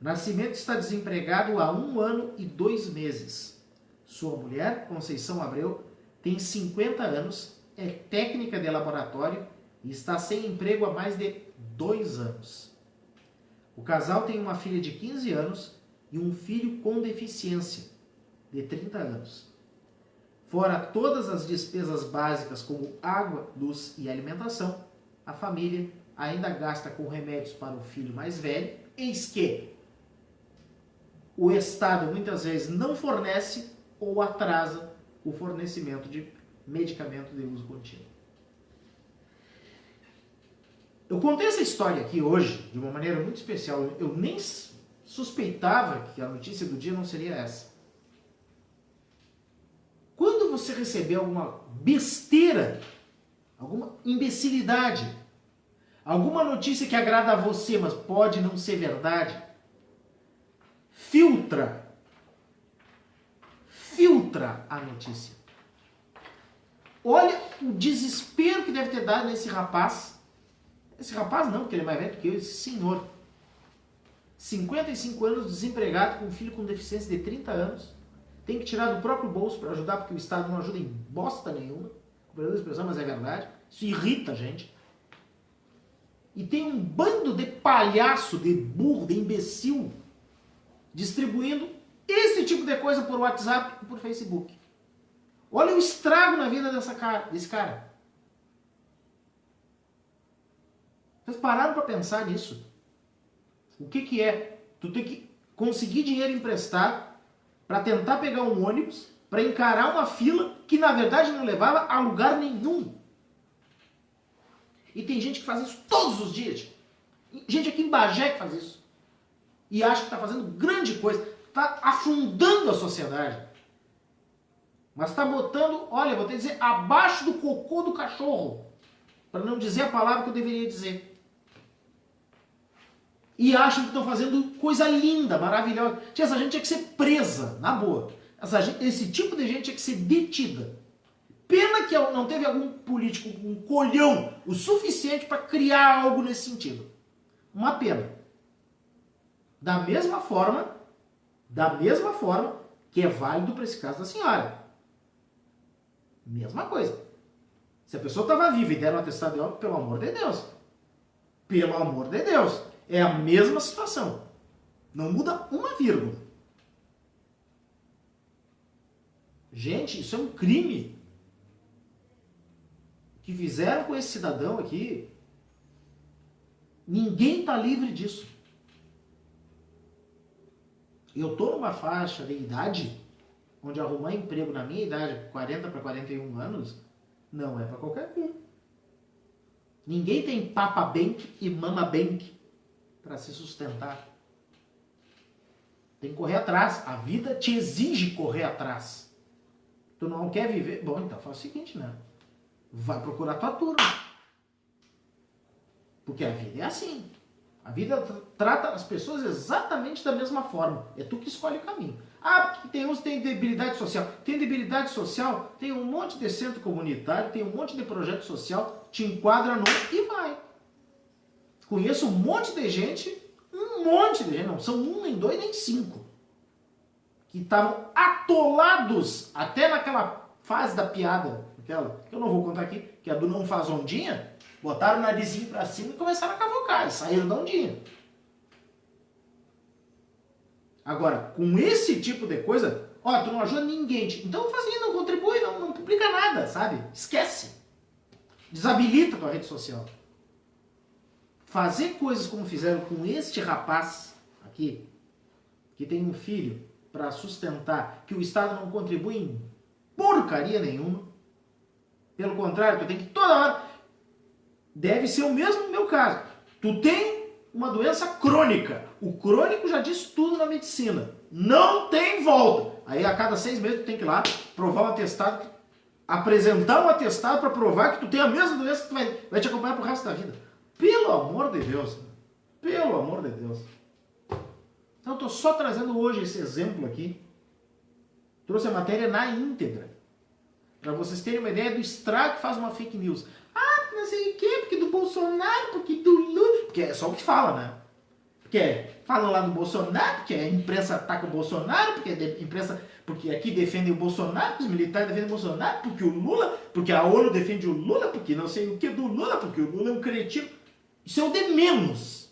Nascimento está desempregado há 1 ano e 2 meses. Sua mulher, Conceição Abreu, tem 50 anos, é técnica de laboratório e está sem emprego há mais de 2 anos. O casal tem uma filha de 15 anos e um filho com deficiência, de 30 anos. Fora todas as despesas básicas como água, luz e alimentação, a família ainda gasta com remédios para o filho mais velho, eis que o Estado muitas vezes não fornece ou atrasa o fornecimento de medicamento de uso contínuo. Eu contei essa história aqui hoje de uma maneira muito especial. Eu nem suspeitava que a notícia do dia não seria essa. Quando você receber alguma besteira, alguma imbecilidade, alguma notícia que agrada a você, mas pode não ser verdade, filtra a notícia. Olha o desespero que deve ter dado nesse rapaz. Esse rapaz não, porque ele é mais velho que eu, esse senhor. 55 anos, desempregado, com um filho com deficiência de 30 anos. Tem que tirar do próprio bolso para ajudar, porque o Estado não ajuda em bosta nenhuma. Com perdão da expressão, mas é verdade. Isso irrita a gente. E tem um bando de palhaço, de burro, de imbecil, distribuindo esse tipo de coisa por WhatsApp e por Facebook. Olha o estrago na vida desse cara. Vocês pararam para pensar nisso? O que é? Tu tem que conseguir dinheiro emprestado para tentar pegar um ônibus, para encarar uma fila que na verdade não levava a lugar nenhum. E tem gente que faz isso todos os dias. Gente aqui em Bagé que faz isso. E acha que está fazendo grande coisa. Está afundando a sociedade. Mas está botando, olha, vou te dizer, abaixo do cocô do cachorro. Para não dizer a palavra que eu deveria dizer. E acham que estão fazendo coisa linda, maravilhosa. Essa gente tinha que ser presa, na boa. Esse tipo de gente tinha que ser detida. Pena que não teve algum político, um colhão, o suficiente para criar algo nesse sentido. Uma pena. Da mesma forma que é válido para esse caso da senhora. Mesma coisa. Se a pessoa estava viva e deram um atestado de óbito, pelo amor de Deus. Pelo amor de Deus. É a mesma situação. Não muda uma vírgula. Gente, isso é um crime. O que fizeram com esse cidadão aqui, ninguém está livre disso. Eu estou numa faixa de idade onde arrumar emprego na minha idade, 40 para 41 anos, não é para qualquer um. Ninguém tem papa bank e mama bank para se sustentar. Tem que correr atrás. A vida te exige correr atrás. Tu não quer viver? Bom, então faz o seguinte, né? Vai procurar tua turma. Porque a vida é assim. A vida trata as pessoas exatamente da mesma forma. É tu que escolhe o caminho. Ah, porque tem uns que têm debilidade social. Tem debilidade social, tem um monte de centro comunitário, tem um monte de projeto social, te enquadra no e vai. Conheço um monte de gente, não são 1, nem 2, nem 5, que estavam atolados até naquela fase da piada, aquela, que eu não vou contar aqui, que a do não faz ondinha, botaram o narizinho pra cima e começaram a cavocar, e saíram da ondinha. Agora, com esse tipo de coisa, ó, tu não ajuda ninguém, então faz isso, não contribui, não publica nada, sabe? Esquece. Desabilita tua rede social. Fazer coisas como fizeram com este rapaz aqui, que tem um filho para sustentar, que o Estado não contribui em porcaria nenhuma. Pelo contrário, tu tem que toda hora... Deve ser o mesmo no meu caso. Tu tem uma doença crônica. O crônico já diz tudo na medicina. Não tem volta. Aí a cada 6 meses tu tem que ir lá provar um atestado, apresentar um atestado para provar que tu tem a mesma doença que vai te acompanhar pro resto da vida. Pelo amor de Deus. Pelo amor de Deus. Então eu tô só trazendo hoje esse exemplo aqui. Trouxe a matéria na íntegra. Para vocês terem uma ideia do estrago que faz uma fake news. Ah, não sei o quê, porque do Bolsonaro, porque do Lula. Porque é só o que fala, né? Porque falam lá do Bolsonaro, porque a imprensa ataca o Bolsonaro, porque a imprensa. Porque aqui defendem o Bolsonaro, os militares defendem o Bolsonaro, porque o Lula, porque a ONU defende o Lula, porque não sei o que do Lula, porque o Lula é um cretino. Isso é o de menos.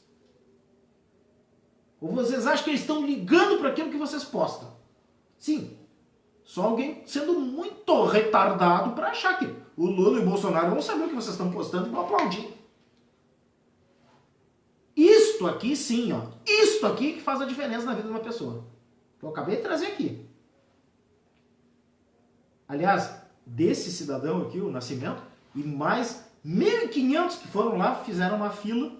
Ou vocês acham que eles estão ligando para aquilo que vocês postam? Sim. Só alguém sendo muito retardado para achar que o Lula e o Bolsonaro vão saber o que vocês estão postando e vão aplaudir. Isto aqui sim, ó. Isto aqui que faz a diferença na vida de uma pessoa. Que eu acabei de trazer aqui. Aliás, desse cidadão aqui, o Nascimento, e mais 1.500 que foram lá, fizeram uma fila,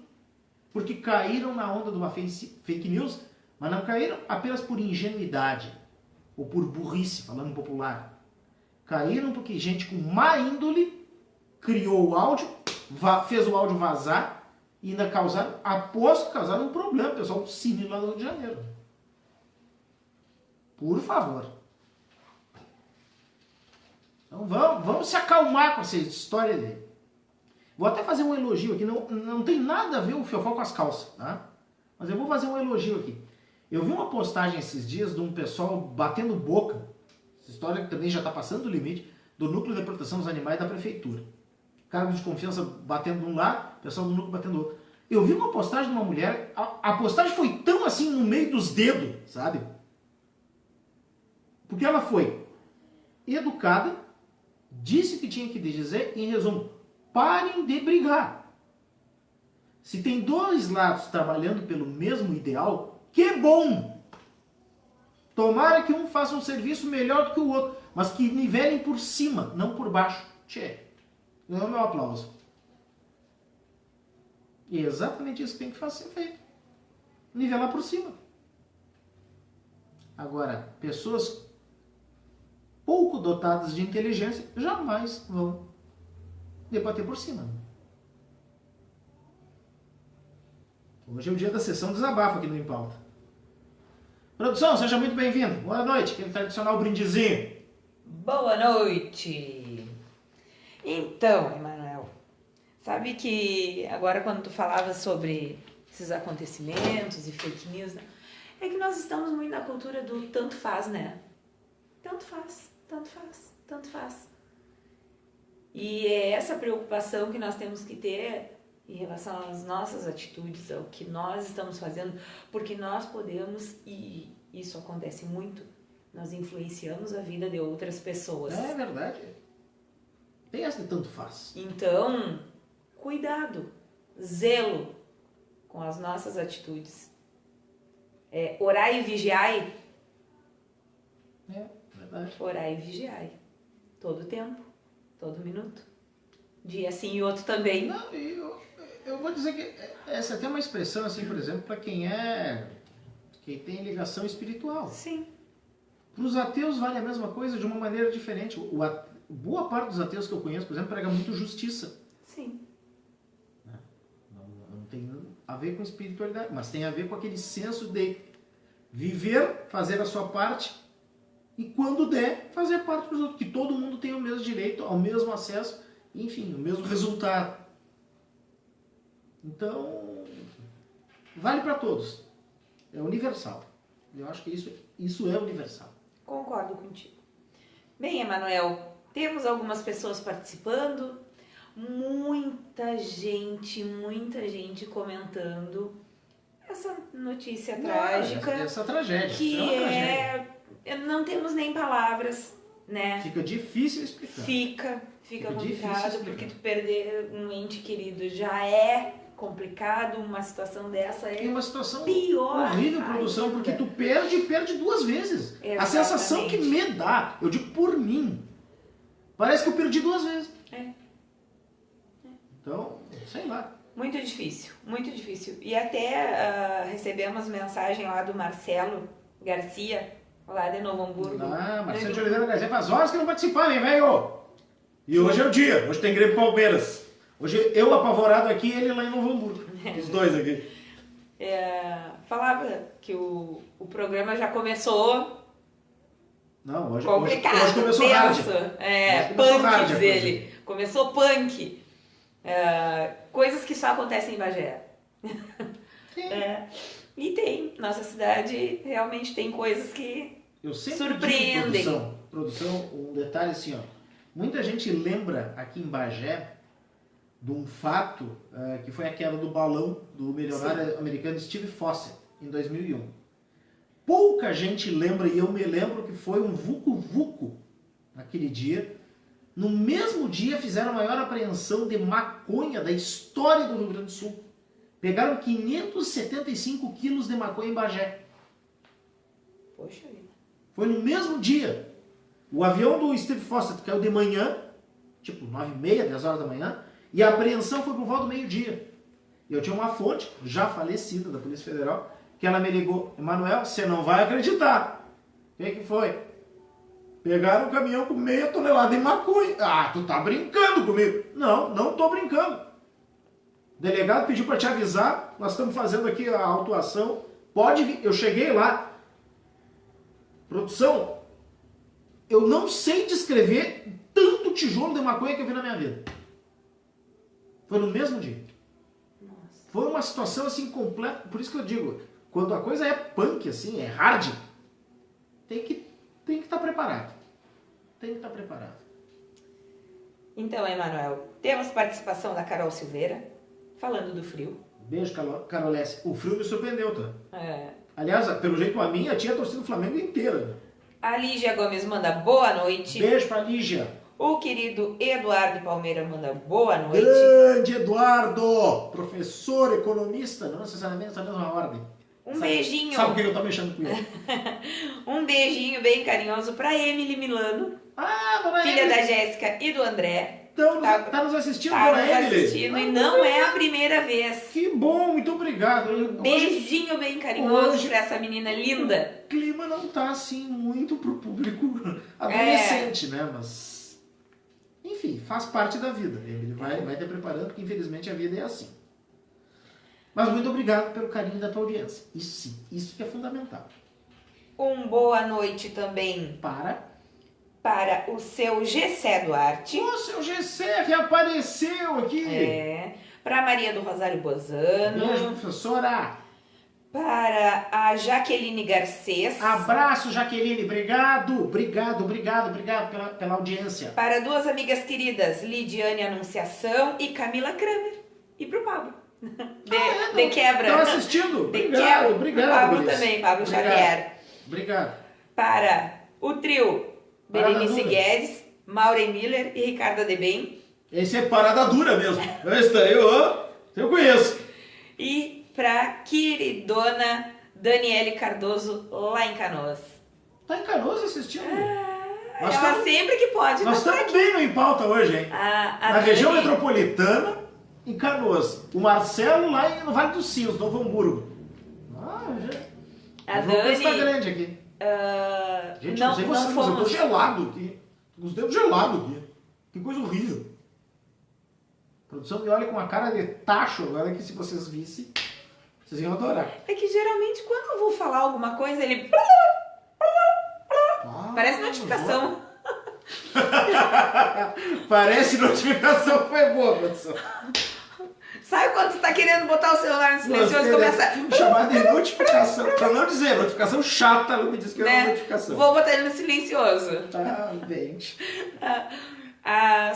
porque caíram na onda de uma fake news, mas não caíram apenas por ingenuidade, ou por burrice, falando popular. Caíram porque gente com má índole criou o áudio, fez o áudio vazar, e ainda causaram, aposto que causaram um problema, pessoal do Cine lá do Rio de Janeiro. Por favor. Então vamos se acalmar com essa história dele. Vou até fazer um elogio aqui, não tem nada a ver o fiofó com as calças, tá? Mas eu vou fazer um elogio aqui. Eu vi uma postagem esses dias de um pessoal batendo boca, essa história que também já está passando do limite, do Núcleo de Proteção dos Animais da Prefeitura. Cargo de confiança batendo de um lado, pessoal do núcleo batendo do outro. Eu vi uma postagem de uma mulher, a postagem foi tão assim no meio dos dedos, sabe? Porque ela foi educada, disse o que tinha que dizer, em resumo, parem de brigar. Se tem dois lados trabalhando pelo mesmo ideal, que bom! Tomara que um faça um serviço melhor do que o outro, mas que nivelem por cima, não por baixo. Tchê, ganhou meu aplauso. E é exatamente isso que tem que ser feito. Nivelar por cima. Agora, pessoas pouco dotadas de inteligência jamais vão debater por cima. Hoje é o dia da sessão desabafo aqui no Em Pauta. Produção, seja muito bem-vindo. Boa noite, aquele tradicional brindezinho. Boa noite. Então, Emanuel, sabe que agora quando tu falava sobre esses acontecimentos e fake news, é que nós estamos muito na cultura do tanto faz, né? Tanto faz, tanto faz, tanto faz. E é essa preocupação que nós temos que ter em relação às nossas atitudes, ao que nós estamos fazendo, porque nós podemos, e isso acontece muito, nós influenciamos a vida de outras pessoas. É verdade. Tem essa de tanto faz. Então, cuidado, zelo com as nossas atitudes. Orai e vigiai. É verdade. Orai e vigiai. Todo tempo, todo minuto. Dia sim e outro também. Não, eu vou dizer que essa tem uma expressão assim, por exemplo, para quem tem ligação espiritual. Sim. Para os ateus vale a mesma coisa de uma maneira diferente. Boa parte dos ateus que eu conheço, por exemplo, prega muito justiça. Sim. Não tem a ver com espiritualidade, mas tem a ver com aquele senso de viver, fazer a sua parte e, quando der, fazer parte dos outros. Que todo mundo tem o mesmo direito, ao mesmo acesso, enfim, o mesmo resultado. Então, vale para todos. É universal. Eu acho que isso é universal. Concordo contigo. Bem, Emanuel, temos algumas pessoas participando, muita gente comentando essa notícia trágica. Essa tragédia. Que é uma tragédia. não temos nem palavras, né? Fica difícil explicar. Fica complicado, porque tu perder um ente querido já é complicado, uma situação dessa é uma situação pior, horrível, produção, porque tu perde duas vezes. Exatamente. A sensação que me dá, eu digo por mim, parece que eu perdi duas vezes. Então, sei lá. Muito difícil, muito difícil. E até recebemos mensagem lá do Marcelo Garcia, lá de Novo Hamburgo. Marcelo de Oliveira Garcia faz horas que não participaram, hein, velho? E hoje é o dia, hoje tem Grêmio Palmeiras. Hoje eu apavorado aqui e ele lá em Novo Hamburgo. Os dois aqui. Falava que o programa já começou. Não, hoje complicado, hoje começou tenso. hard. Punk, diz ele. Começou punk. Coisas que só acontecem em Bagé. Sim. E nossa cidade realmente tem coisas que Eu sempre surpreendem. digo, produção, um detalhe assim, ó. Muita gente lembra aqui em Bagé de um fato que foi a queda do balão do milionário americano Steve Foster, em 2001. Pouca gente lembra, e eu me lembro que foi um vucu-vucu naquele dia. No mesmo dia fizeram a maior apreensão de maconha da história do Rio Grande do Sul. Pegaram 575 quilos de maconha em Bagé. Poxa vida. Foi no mesmo dia. O avião do Steve Foster caiu de manhã, tipo 9h30, 10 horas da manhã, e a apreensão foi por volta do meio-dia. E eu tinha uma fonte, já falecida, da Polícia Federal, que ela me ligou: Emanuel, você não vai acreditar. O que foi? Pegaram um caminhão com meia tonelada de maconha. Ah, tu tá brincando comigo. Não, não tô brincando. O delegado pediu para te avisar, nós estamos fazendo aqui a autuação. Pode vir. Eu cheguei lá. Produção, eu não sei descrever tanto tijolo de maconha que eu vi na minha vida. Foi no mesmo dia. Nossa. Foi uma situação assim completa. Por isso que eu digo, quando a coisa é punk, assim, é hard, tem que estar preparado. Tem que estar preparado. Então, Emanuel, temos participação da Carol Silveira, falando do frio. Beijo, Carolesse. O frio me surpreendeu, tá? É. Aliás, pelo jeito a minha tinha a torcida do Flamengo inteira. A Lígia Gomes manda boa noite. Beijo pra Lígia. O querido Eduardo Palmeira manda boa noite. Grande Eduardo! Professor, economista, não necessariamente na mesma ordem. Beijinho. Sabe o que eu tô mexendo com ele? Um beijinho bem carinhoso pra Emily Milano, Dona filha Emily. da Jéssica e do André. Então, tá nos assistindo, Tá Dona nos Emily? assistindo e não é a primeira vez. Que bom, muito obrigado. Hoje, Beijinho bem carinhoso hoje- pra essa menina linda. o clima não tá assim muito pro público adolescente, né? Mas, enfim, faz parte da vida. Ele vai te preparando, porque infelizmente a vida é assim. Mas muito obrigado pelo carinho da tua audiência. Isso sim, isso que é fundamental. Boa noite também para o seu Gessé Duarte. O seu Gessé reapareceu aqui. Para Maria do Rosário Bozano. Beijo, professora. Para a Jaqueline Garcês. Abraço, Jaqueline. Obrigado pela audiência. Para duas amigas queridas, Lidiane Anunciação e Camila Kramer. E pro Pablo. De quebra. Estão assistindo. De quebra. Obrigado. Pablo Gurias. também, Pablo Obrigado. Xavier. Obrigado. Para o trio Parada Berenice dura. Guedes, Maureen Miller e Ricardo Adebem. Esse é parada dura mesmo. Esse daí, eu conheço. E para queridona Daniele Cardoso, lá em Canoas. Tá em Canoas assistindo. Nós Ela estamos- sempre que pode. Nós tá por estamos bem no Em Pauta hoje, hein? A Na região Dani- metropolitana, em Canoas. O Marcelo lá no Vale dos Sinos, Novo Hamburgo. A O João Pedro tá Dani... grande aqui. Gente, não, não sei vocês, não mas eu tô fomos. gelado aqui. Tô com os dedos gelados aqui. Que coisa horrível. A produção me olha com uma cara de tacho agora, que se vocês vissem, vocês iam adorar. É que geralmente quando eu vou falar alguma coisa, ele... Parece notificação. Parece notificação, foi boa, produção. Sabe quando tu tá querendo botar o celular no silencioso e começa... Chamada de notificação. Pra não dizer, notificação chata, ela me disse que era uma notificação. Vou botar ele no silencioso. Gente.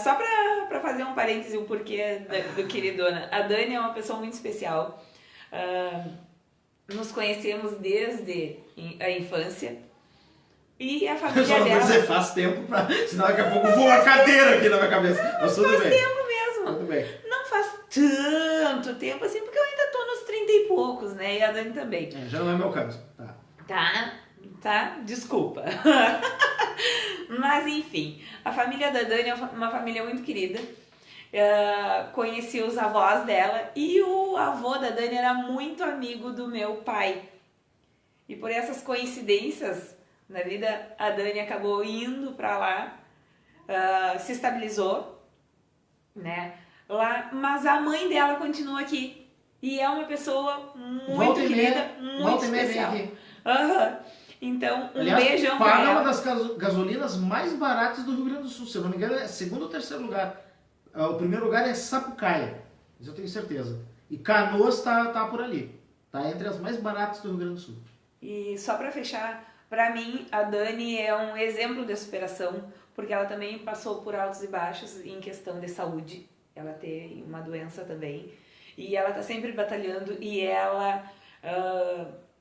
Só pra fazer um parêntese, o porquê do queridona. A Dani é uma pessoa muito especial. Nos conhecemos desde a infância. E a Eu família só não vou dela... dizer faz tempo, senão daqui a pouco voa a cadeira aqui na minha cabeça. Mas tudo Faz bem. tempo mesmo. Tudo bem. Não faz tanto tempo assim, porque eu ainda tô nos 30 e poucos, né? E a Dani também. Já não é meu caso. Tá? Desculpa. Mas enfim, a família da Dani é uma família muito querida. Conheci os avós dela e o avô da Dani era muito amigo do meu pai. E por essas coincidências na vida, a Dani acabou indo pra lá, se estabilizou, né? Lá, mas a mãe dela continua aqui. E é uma pessoa muito querida, muito especial. Então, Aliás, beijão pra paga ela. uma das gasolinas mais baratas do Rio Grande do Sul. Se eu não me engano, é segundo ou terceiro lugar. O primeiro lugar é Sapucaia, isso eu tenho certeza. E Canoas tá por ali. Tá entre as mais baratas do Rio Grande do Sul. E só para fechar, para mim, a Dani é um exemplo de superação, porque ela também passou por altos e baixos em questão de saúde. Ela tem uma doença também. E ela tá sempre batalhando e ela,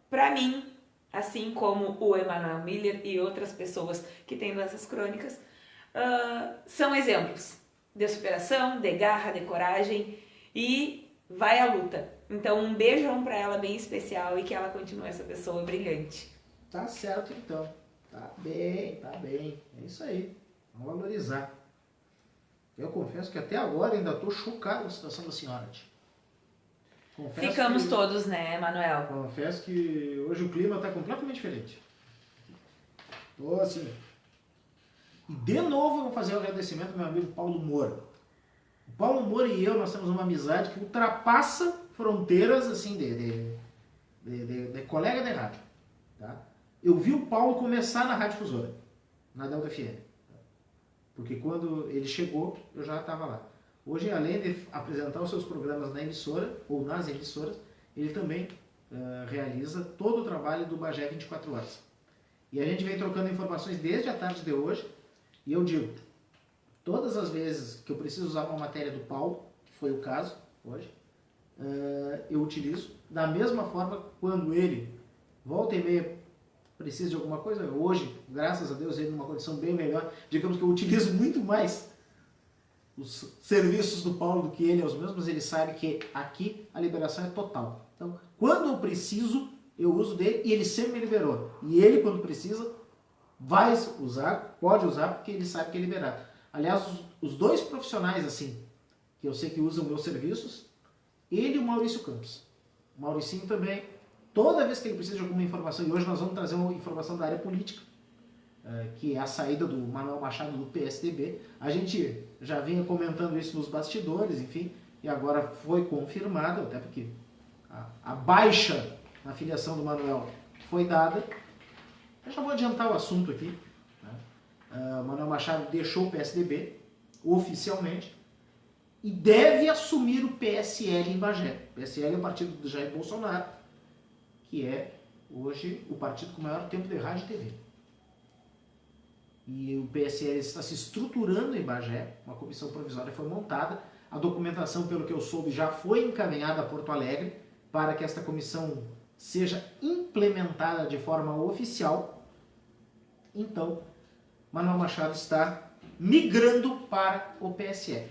para mim, assim como o Emanuel Miller e outras pessoas que têm doenças crônicas, são exemplos de superação, de garra, de coragem e vai à luta. Então um beijão pra ela bem especial e que ela continue essa pessoa brilhante. Tá certo então. Tá bem, tá bem. É isso aí. Vamos valorizar. Eu confesso que até agora ainda tô chocado com a situação da senhora. Ficamos todos, né, Manuel? Confesso que hoje o clima tá completamente diferente. Tô assim. E de novo eu vou fazer um agradecimento ao meu amigo Paulo Moura. O Paulo Moura e eu, nós temos uma amizade que ultrapassa fronteiras assim de colega de rádio. Tá? Eu vi o Paulo começar na Rádio Difusora, na Delta FM. Porque quando ele chegou, eu já estava lá. Hoje, além de apresentar os seus programas na emissora, ou nas emissoras, ele também realiza todo o trabalho do Bagé 24 Horas. E a gente vem trocando informações desde a tarde de hoje, e eu digo, todas as vezes que eu preciso usar uma matéria do Paulo, que foi o caso hoje, eu utilizo. Da mesma forma, quando ele volta e meia precisa de alguma coisa, hoje, graças a Deus, ele numa condição bem melhor, digamos que eu utilizo muito mais os serviços do Paulo do que ele aos meus, mas ele sabe que aqui a liberação é total. Então, quando eu preciso, eu uso dele e ele sempre me liberou. E ele, quando precisa, vai usar, pode usar, porque ele sabe que é liberado. Aliás, os dois profissionais assim, que eu sei que usam meus serviços, ele e o Maurício Campos. O Mauricinho também, toda vez que ele precisa de alguma informação, e hoje nós vamos trazer uma informação da área política, que é a saída do Manuel Machado do PSDB. A gente já vinha comentando isso nos bastidores, enfim, e agora foi confirmado, até porque a baixa na filiação do Manuel foi dada. Eu já vou adiantar o assunto aqui. Né? Manuel Machado deixou o PSDB, oficialmente, e deve assumir o PSL em Bagé. O PSL é o partido do Jair Bolsonaro, que é hoje o partido com o maior tempo de rádio e TV. E o PSL está se estruturando em Bagé, uma comissão provisória foi montada, a documentação, pelo que eu soube, já foi encaminhada a Porto Alegre para que esta comissão seja implementada de forma oficial. Então, Manuel Machado está migrando para o PSL.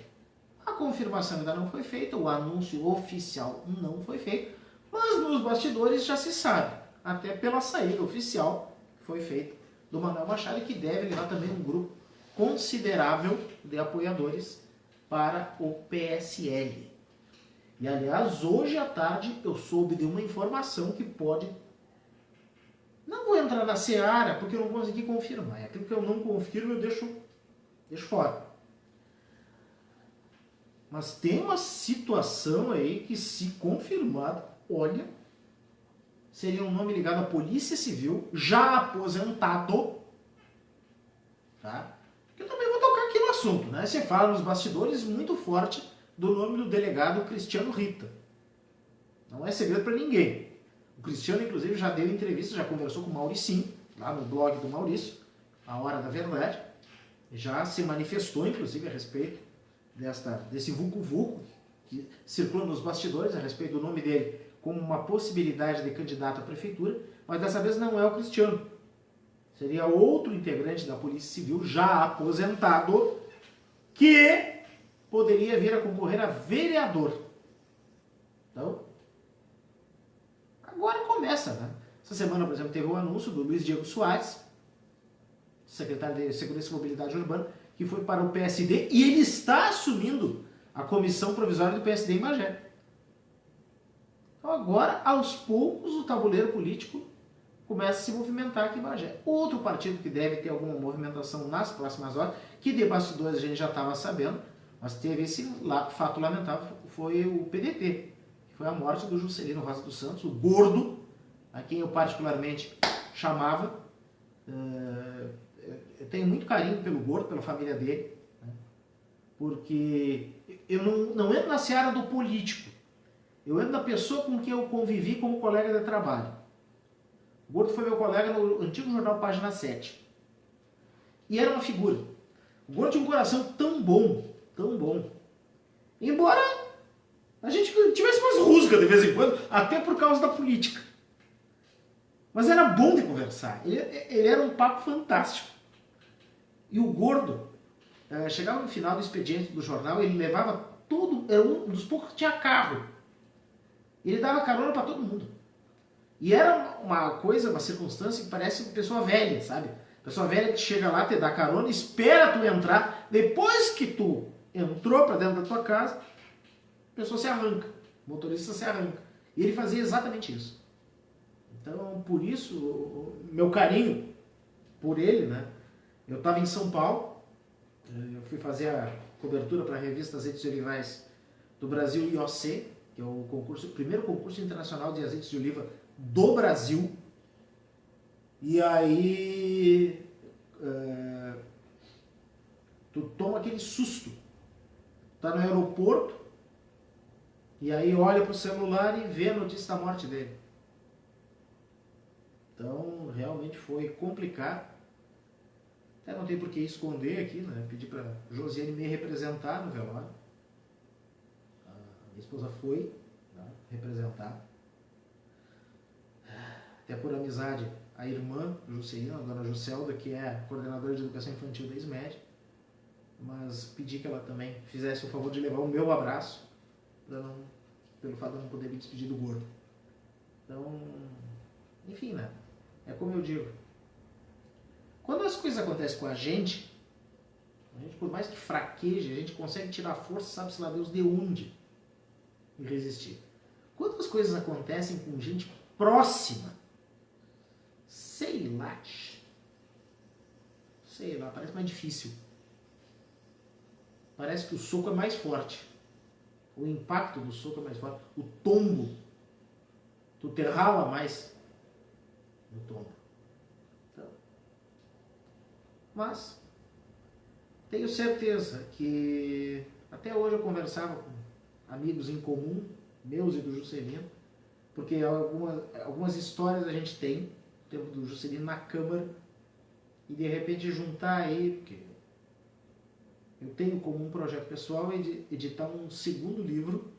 A confirmação ainda não foi feita, o anúncio oficial não foi feito, mas nos bastidores já se sabe, até pela saída oficial que foi feita do Manuel Machado, que deve levar também um grupo considerável de apoiadores para o PSL. E, aliás, hoje à tarde eu soube de uma informação que pode... Não vou entrar na seara, porque eu não consegui confirmar. É aquilo que eu não confirmo, eu deixo fora. Mas tem uma situação aí que, se confirmada, olha, seria um nome ligado à Polícia Civil, já aposentado, tá? Eu também vou tocar aqui no assunto, né? Você fala nos bastidores muito forte do nome do delegado Cristiano Rita. Não é segredo para ninguém. O Cristiano, inclusive, já deu entrevista, já conversou com o Mauricinho, lá no blog do Maurício, A Hora da Verdade, já se manifestou, inclusive, a respeito desse vulco-vulco que circula nos bastidores, a respeito do nome dele como uma possibilidade de candidato à prefeitura, mas dessa vez não é o Cristiano. Seria outro integrante da Polícia Civil, já aposentado, que poderia vir a concorrer a vereador. Então, agora começa, né? Essa semana, por exemplo, teve o anúncio do Luiz Diego Soares, secretário de Segurança e Mobilidade Urbana, que foi para o PSD, e ele está assumindo a comissão provisória do PSD em Bagé. Então agora, aos poucos, o tabuleiro político começa a se movimentar aqui em Bagé. Outro partido que deve ter alguma movimentação nas próximas horas, que de bastidores a gente já estava sabendo, mas teve esse fato lamentável, foi o PDT, que foi a morte do Juscelino Rosa dos Santos, o gordo, a quem eu particularmente chamava. Eu tenho muito carinho pelo gordo, pela família dele, né? Porque eu não entro na seara do político. Eu entro na pessoa com quem eu convivi como colega de trabalho. O Gordo foi meu colega no antigo jornal Página 7. E era uma figura. O Gordo tinha um coração tão bom, tão bom. Embora a gente tivesse umas rusgas de vez em quando, até por causa da política. Mas era bom de conversar. Ele era um papo fantástico. E o Gordo, chegava no final do expediente do jornal, ele levava tudo, era um dos poucos que tinha carro. Ele dava carona para todo mundo. E era uma coisa, uma circunstância que parece uma pessoa velha, sabe? Pessoa velha que chega lá, te dá carona, espera tu entrar, depois que tu entrou para dentro da tua casa, a pessoa se arranca, o motorista se arranca. E ele fazia exatamente isso. Então, por isso, o meu carinho por ele, né? Eu estava em São Paulo, eu fui fazer a cobertura para a revista Azeites de Olivais do Brasil IOC, que é o primeiro concurso internacional de azeites de oliva do Brasil. E aí tu toma aquele susto. Tá no aeroporto e aí olha pro celular e vê a notícia da morte dele. Então realmente foi complicado. Até não tem por que esconder aqui, né? Pedi para Josiane me representar no velório. A minha esposa foi, né, representar. Até por amizade, a irmã Juscelina, a dona Juscelda, que é coordenadora de educação infantil da SMED, mas pedi que ela também fizesse o favor de levar o meu abraço, pelo fato de eu não poder me despedir do Gordo. Então, enfim, né? É como eu digo. Quando as coisas acontecem com a gente, por mais que fraqueje, a gente consegue tirar força, sabe-se lá Deus de onde, e resistir. Quando as coisas acontecem com gente próxima, sei lá, parece mais difícil. Parece que o soco é mais forte. O impacto do soco é mais forte. O tombo, tu te rala mais no tombo. Então, mas tenho certeza que até hoje eu conversava com amigos em comum, meus e do Juscelino, porque algumas histórias a gente tem, o tempo do Juscelino na Câmara, e de repente juntar aí, porque eu tenho como um projeto pessoal editar um segundo livro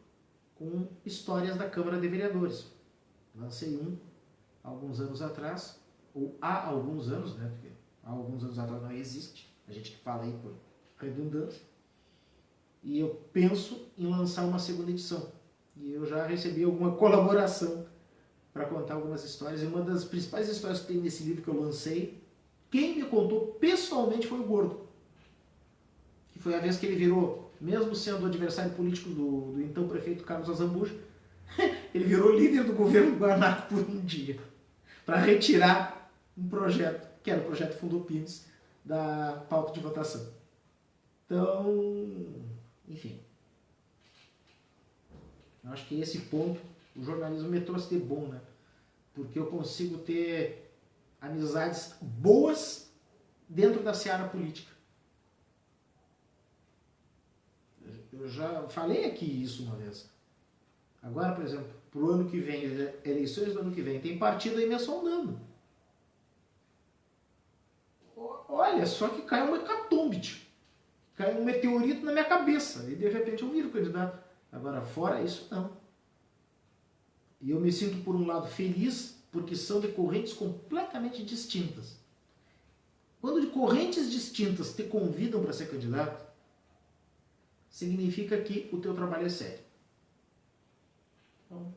com histórias da Câmara de Vereadores. Lancei um há alguns anos atrás, ou há alguns anos, né? Porque há alguns anos atrás não existe, a gente que fala aí por redundância. E eu penso em lançar uma segunda edição. E eu já recebi alguma colaboração para contar algumas histórias. E uma das principais histórias que tem nesse livro que eu lancei, quem me contou pessoalmente foi o Gordo. Que foi a vez que ele virou, mesmo sendo adversário político do então prefeito Carlos Azambuja, ele virou líder do governo do Guanaco por um dia, para retirar um projeto, que era o projeto Fundopines, da pauta de votação. Então, enfim. Eu acho que esse ponto, o jornalismo me trouxe de bom, né? Porque eu consigo ter amizades boas dentro da seara política. Eu já falei aqui isso uma vez. Agora, por exemplo, para o ano que vem, eleições do ano que vem, tem partido aí me sondando. Olha, só que cai uma hecatombe, tipo. Cai um meteorito na minha cabeça e de repente eu viro candidato. Agora, fora isso, não. E eu me sinto, por um lado, feliz, porque são de correntes completamente distintas. Quando de correntes distintas te convidam para ser candidato, significa que o teu trabalho é sério. Então,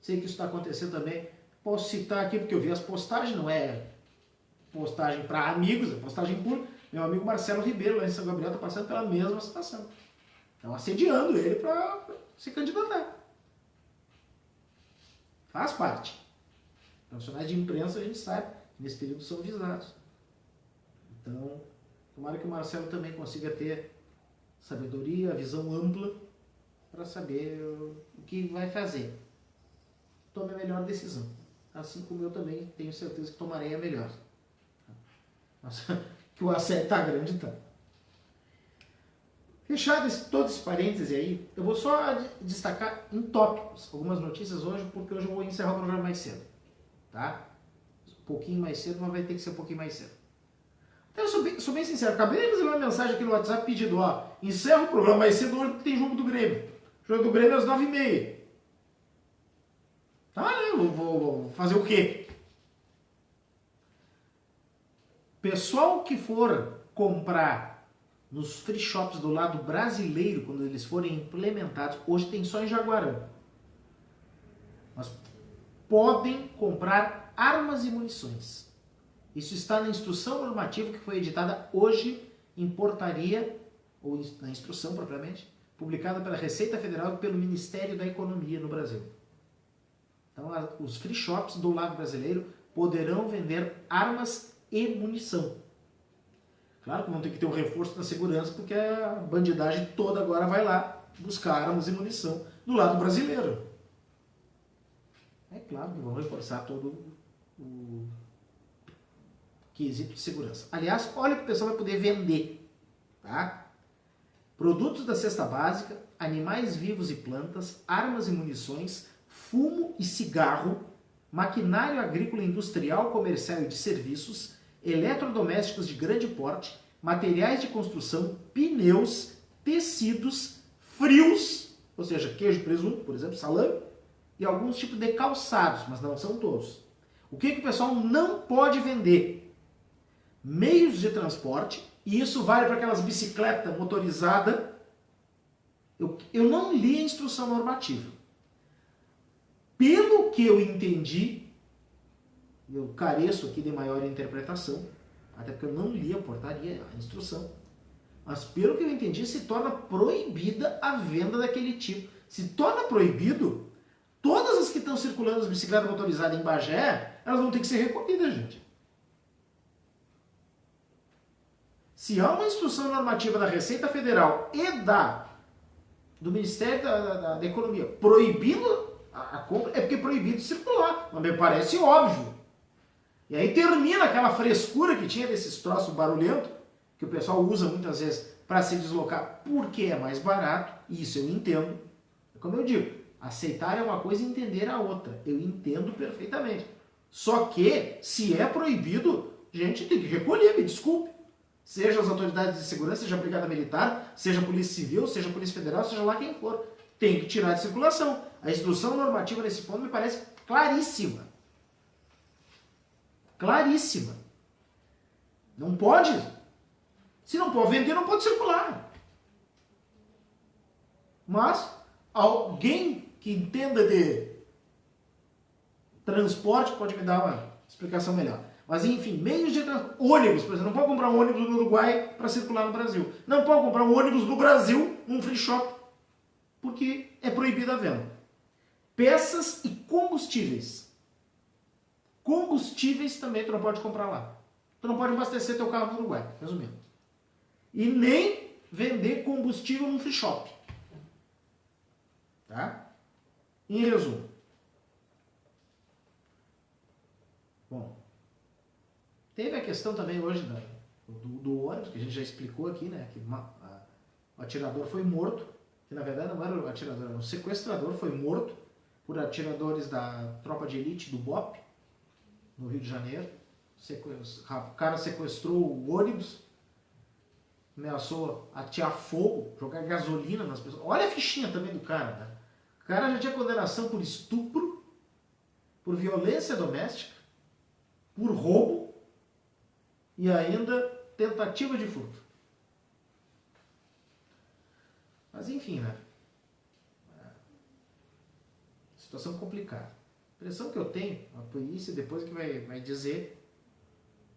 sei que isso está acontecendo também. Posso citar aqui, porque eu vi as postagens, não é postagem para amigos, é postagem por meu amigo Marcelo Ribeiro, lá em São Gabriel, está passando pela mesma situação. Estão assediando ele para se candidatar. Faz parte. Profissionais de imprensa, a gente sabe, nesse período são visados. Então, tomara que o Marcelo também consiga ter sabedoria, visão ampla, para saber o que vai fazer. Tome a melhor decisão. Assim como eu também tenho certeza que tomarei a melhor. Mas que o assédio está grande, tá. Fechado todo esse parêntese aí, eu vou só destacar em tópicos algumas notícias hoje, porque hoje eu vou encerrar o programa mais cedo, tá? Um pouquinho mais cedo, mas vai ter que ser um pouquinho mais cedo. Então eu sou bem sincero, acabei de receber uma mensagem aqui no WhatsApp pedindo, ó, encerra o programa mais cedo hoje porque tem jogo do Grêmio. O jogo do Grêmio é às 9h30. Tá, né? Eu vou fazer o quê? Pessoal que for comprar nos free shops do lado brasileiro, quando eles forem implementados, hoje tem só em Jaguarão. Mas podem comprar armas e munições. Isso está na instrução normativa que foi editada hoje em portaria, ou na instrução propriamente, publicada pela Receita Federal e pelo Ministério da Economia no Brasil. Então, os free shops do lado brasileiro poderão vender armas e munição. Claro que vão ter que ter um reforço da segurança, porque a bandidagem toda agora vai lá buscar armas e munição do lado brasileiro. É claro que vão reforçar todo o quesito de segurança. Aliás, olha o que o pessoal vai poder vender. Tá? Produtos da cesta básica, animais vivos e plantas, armas e munições, fumo e cigarro, maquinário agrícola industrial, comercial e de serviços, eletrodomésticos de grande porte, materiais de construção, pneus, tecidos, frios, ou seja, queijo, presunto, por exemplo, salame, e alguns tipos de calçados, mas não são todos. O que o pessoal não pode vender? Meios de transporte, e isso vale para aquelas bicicletas motorizadas. Eu não li a instrução normativa. Pelo que eu entendi, eu careço aqui de maior interpretação, até porque eu não li a portaria, a instrução, mas pelo que eu entendi, se torna proibida a venda daquele tipo. Se torna proibido, todas as que estão circulando as bicicletas motorizadas em Bagé, elas vão ter que ser recolhidas, gente. Se há uma instrução normativa da Receita Federal e do Ministério da Economia proibindo a compra, é porque é proibido circular. Mas me parece óbvio. E aí termina aquela frescura que tinha desses troços barulhentos, que o pessoal usa muitas vezes para se deslocar porque é mais barato, e isso eu entendo. Como eu digo, aceitar é uma coisa e entender a outra. Eu entendo perfeitamente. Só que, se é proibido, gente, tem que recolher, me desculpe. Seja as autoridades de segurança, seja a Brigada Militar, seja a Polícia Civil, seja a Polícia Federal, seja lá quem for. Tem que tirar de circulação. A instrução normativa nesse ponto me parece claríssima. Claríssima. Não pode. Se não pode vender, não pode circular. Mas alguém que entenda de transporte pode me dar uma explicação melhor. Mas enfim, meios de transporte. Ônibus, por exemplo, não pode comprar um ônibus no Uruguai para circular no Brasil. Não pode comprar um ônibus no Brasil num free shop, porque é proibida a venda. Peças e combustíveis. Combustíveis também tu não pode comprar lá. Tu não pode abastecer teu carro no Uruguai, resumindo. E nem vender combustível num free shop. Tá? Em resumo. Bom, teve a questão também hoje do ônibus, que a gente já explicou aqui, né? Que o atirador foi morto, que na verdade não era o atirador, era o sequestrador, foi morto por atiradores da tropa de elite do BOP, no Rio de Janeiro. O cara sequestrou o ônibus, ameaçou atear fogo, jogar gasolina nas pessoas. Olha a fichinha também do cara, né? O cara já tinha condenação por estupro, por violência doméstica, por roubo e ainda tentativa de furto. Mas enfim, né? Situação complicada. A impressão que eu tenho, a polícia depois que vai dizer,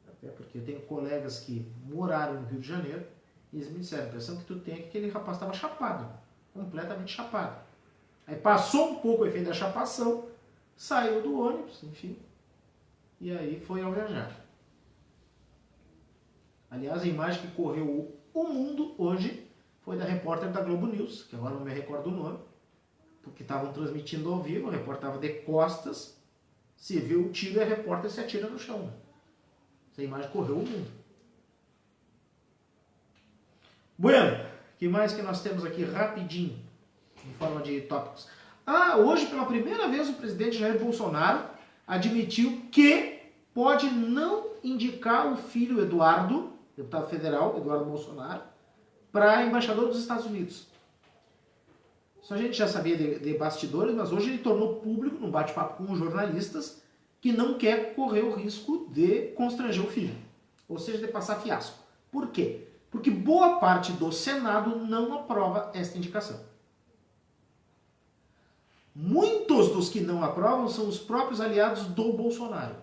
até porque eu tenho colegas que moraram no Rio de Janeiro, e eles me disseram, a impressão que tu tem é que aquele rapaz estava chapado, completamente chapado. Aí passou um pouco o efeito da chapação, saiu do ônibus, enfim, e aí foi ao viajar. Aliás, a imagem que correu o mundo hoje foi da repórter da Globo News, que agora não me recordo o nome, porque estavam transmitindo ao vivo, a repórter estava de costas, se viu o tiro e a repórter se atira no chão. Essa imagem correu o mundo. Bueno, que mais que nós temos aqui rapidinho, em forma de tópicos? Hoje, pela primeira vez, o presidente Jair Bolsonaro admitiu que pode não indicar o filho Eduardo, deputado federal, Eduardo Bolsonaro, para embaixador dos Estados Unidos. Isso a gente já sabia de bastidores, mas hoje ele tornou público, num bate-papo com os jornalistas, que não quer correr o risco de constranger o filho, ou seja, de passar fiasco. Por quê? Porque boa parte do Senado não aprova esta indicação. Muitos dos que não aprovam são os próprios aliados do Bolsonaro.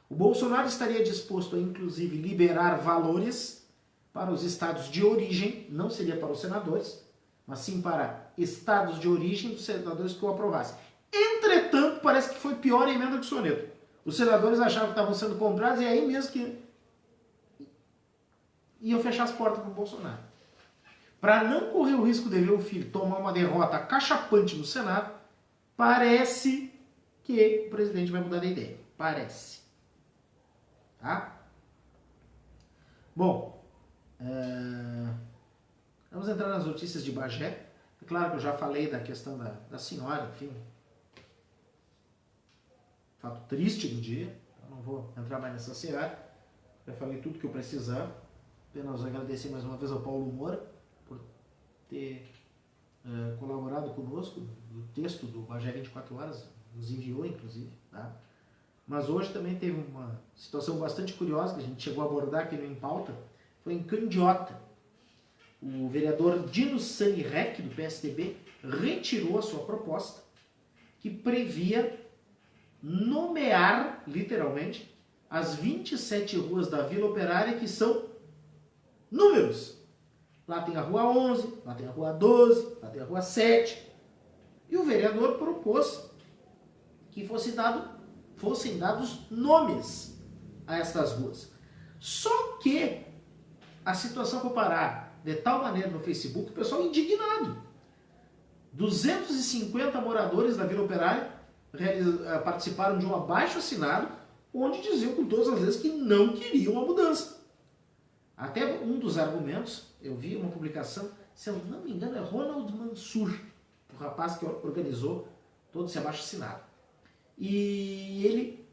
O Bolsonaro estaria disposto a, inclusive, liberar valores para os estados de origem, não seria para os senadores, mas sim para estados de origem dos senadores que o aprovassem. Entretanto, parece que foi pior a emenda do soneto. Os senadores achavam que estavam sendo comprados e aí mesmo que iam fechar as portas para o Bolsonaro. Para não correr o risco de ver o filho tomar uma derrota cachapante no Senado, parece que o presidente vai mudar de ideia. Parece. Tá? Bom, vamos entrar nas notícias de Bagé. É claro que eu já falei da questão da senhora, enfim. Fato triste do dia. Eu não vou entrar mais nessa seara. Já falei tudo que eu precisava. Apenas agradecer mais uma vez ao Paulo Moura por ter colaborado conosco no texto do Bagé 24 Horas. Nos enviou, inclusive. Tá? Mas hoje também teve uma situação bastante curiosa que a gente chegou a abordar aqui no Em Pauta. Foi em Candiota. O vereador Dino Sanirec, do PSDB, retirou a sua proposta que previa nomear, literalmente, as 27 ruas da Vila Operária que são números. Lá tem a Rua 11, lá tem a Rua 12, lá tem a Rua 7. E o vereador propôs que fossem dados nomes a estas ruas. Só que a situação foi parar de tal maneira no Facebook, o pessoal indignado. 250 moradores da Vila Operária participaram de um abaixo-assinado onde diziam com todas as vezes que não queriam a mudança. Até um dos argumentos, eu vi uma publicação, se eu não me engano é Ronald Mansur, o rapaz que organizou todo esse abaixo-assinado. E ele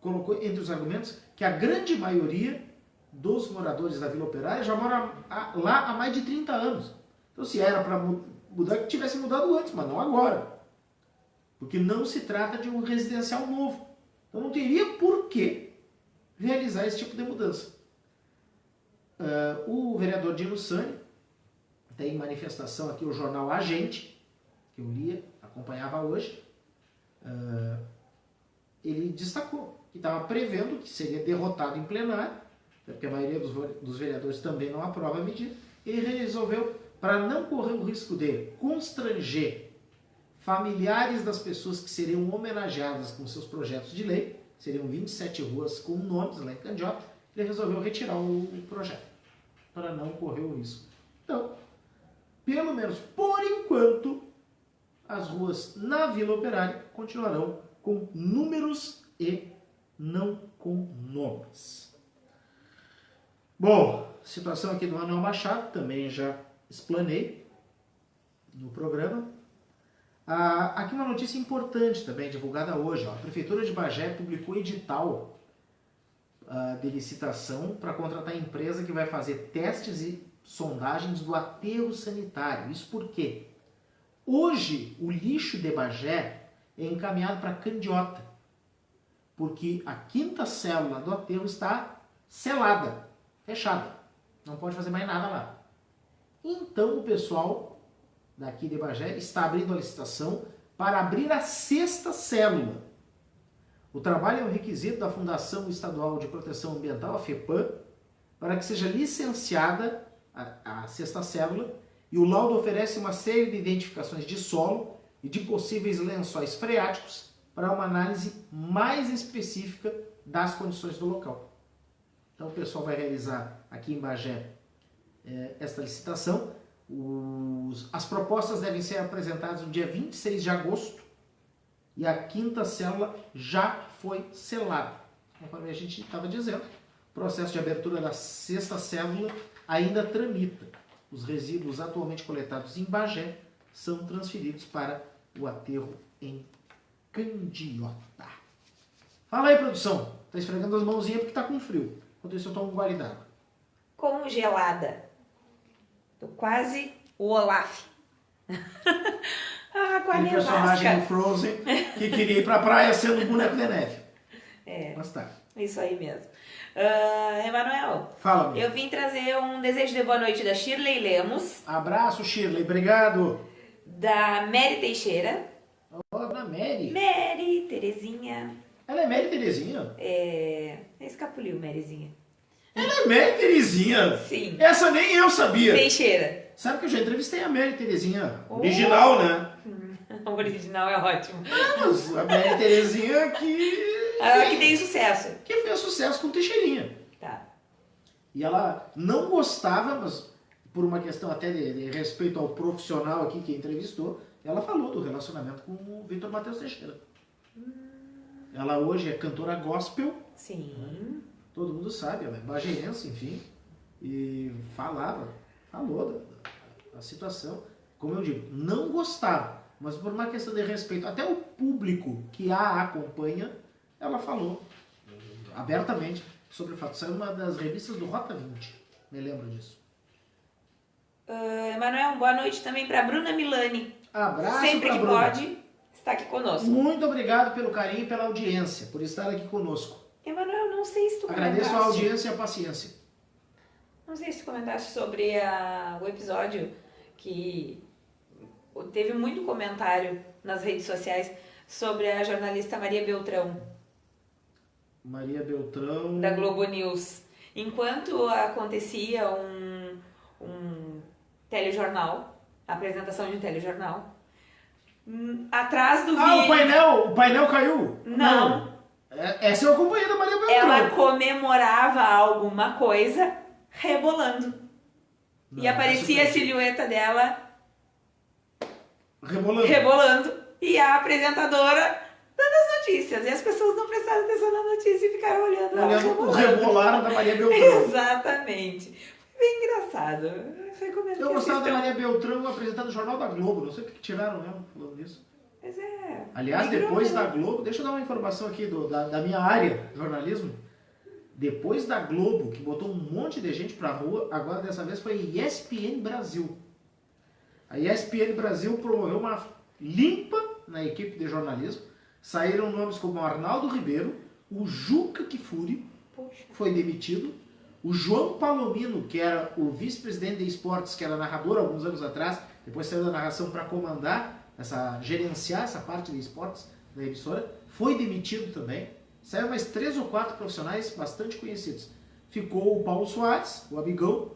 colocou entre os argumentos que a grande maioria dos moradores da Vila Operária já mora lá há mais de 30 anos. Então se era para mudar, que tivesse mudado antes, mas não agora. Porque não se trata de um residencial novo. Então não teria por que realizar esse tipo de mudança. O vereador Dino Sani tem manifestação aqui, o jornal A Gente, que eu lia, acompanhava hoje, ele destacou que estava prevendo que seria derrotado em plenário, porque a maioria dos vereadores também não aprova a medida. Ele resolveu, para não correr o risco de constranger familiares das pessoas que seriam homenageadas com seus projetos de lei, seriam 27 ruas com nomes lá em Candiota, ele resolveu retirar o projeto, para não correr o risco. Então, pelo menos por enquanto, as ruas na Vila Operária continuarão com números e não com nomes. Bom, situação aqui do Manuel Machado, também já explanei no programa. Aqui uma notícia importante também, divulgada hoje. A Prefeitura de Bagé publicou edital de licitação para contratar a empresa que vai fazer testes e sondagens do aterro sanitário. Isso por quê? Hoje, o lixo de Bagé é encaminhado para Candiota, porque a quinta célula do aterro está selada, fechada. Não pode fazer mais nada lá. Então, o pessoal daqui de Bagé está abrindo a licitação para abrir a sexta célula. O trabalho é um requisito da Fundação Estadual de Proteção Ambiental, a FEPAM, para que seja licenciada a sexta célula, e o laudo oferece uma série de identificações de solo e de possíveis lençóis freáticos para uma análise mais específica das condições do local. Então o pessoal vai realizar aqui em Bagé esta licitação. As propostas devem ser apresentadas no dia 26 de agosto e a quinta célula já foi selada. Conforme a gente estava dizendo, o processo de abertura da sexta célula ainda tramita. Os resíduos atualmente coletados em Bagé são transferidos para o aterro em Candiota. Fala aí, produção. Tá esfregando as mãozinhas porque tá com frio. Enquanto isso eu tomo um gole d'água. Congelada. Tô quase o Olaf. Com a Aquele personagem nevasca. do Frozen que queria ir pra praia sendo um boneco de neve. Mas tá. Isso aí mesmo. Emanuel, Fala, meu. eu vim trazer um desejo de boa noite da Shirley Lemos, Abraço, Shirley. Obrigado. da Mary Teixeira. Ó, na Mary. Mary, Terezinha. Ela é Mary Terezinha? Escapuliu, Maryzinha. Ela é Mary Terezinha? Sim. Essa nem eu sabia. Teixeira. Sabe que eu já entrevistei a Mary Terezinha. Original, né? O original é ótimo. Mas a Mary Terezinha que... Ela que tem sucesso. Que fez sucesso com Teixeirinha. Tá. E ela não gostava, mas por uma questão até de respeito ao profissional aqui que entrevistou, ela falou do relacionamento com o Vitor Matheus Teixeira. Ela hoje é cantora gospel. Sim. Todo mundo sabe, ela é bagenense, enfim. E falou da situação. Como eu digo, não gostava, mas por uma questão de respeito, até o público que a acompanha, ela falou abertamente sobre o fato. Saiu uma das revistas do Rota 20, me lembro disso. Emanuel, boa noite também para Bruna Milani. Abraço Sempre pra que Bruna. pode, está aqui conosco. Muito obrigado pelo carinho e pela audiência, por estar aqui conosco. Emanuel, não sei se tu Agradeço a comentaste. audiência e a paciência. Não sei se tu comentaste sobre o episódio que teve muito comentário nas redes sociais sobre a jornalista Maria Beltrão, Maria Beltrão. da Globo News. Enquanto acontecia um telejornal, a apresentação de um telejornal, atrás do vídeo... O painel caiu? Não. Essa eu acompanhei da Maria Beltrão. Ela comemorava alguma coisa rebolando. Não, E aparecia a essa eu silhueta dela rebolando. e a apresentadora dando as notícias. E as pessoas não prestaram atenção na notícia e ficaram olhando ela Olhando o rebolando. rebolar da Maria Beltrão. Exatamente. Foi bem engraçado. Recomendo Eu que gostava da assistam. Maria Beltrão apresentando o Jornal da Globo. Não sei porque tiraram ela falando nisso. Mas é... Aliás, migrou, depois né? da Globo, deixa eu dar uma informação aqui da minha área, jornalismo. Depois da Globo, que botou um monte de gente pra rua, agora dessa vez foi a ESPN Brasil. A ESPN Brasil promoveu uma limpa na equipe de jornalismo. Saíram nomes como Arnaldo Ribeiro, o Juca Kfouri, Poxa. foi demitido, o João Palomino, que era o vice-presidente de esportes, que era narrador alguns anos atrás, depois saiu da narração para comandar, gerenciar essa parte de esportes da emissora, foi demitido também. Saiu mais 3 ou 4 profissionais bastante conhecidos. Ficou o Paulo Soares, o amigão,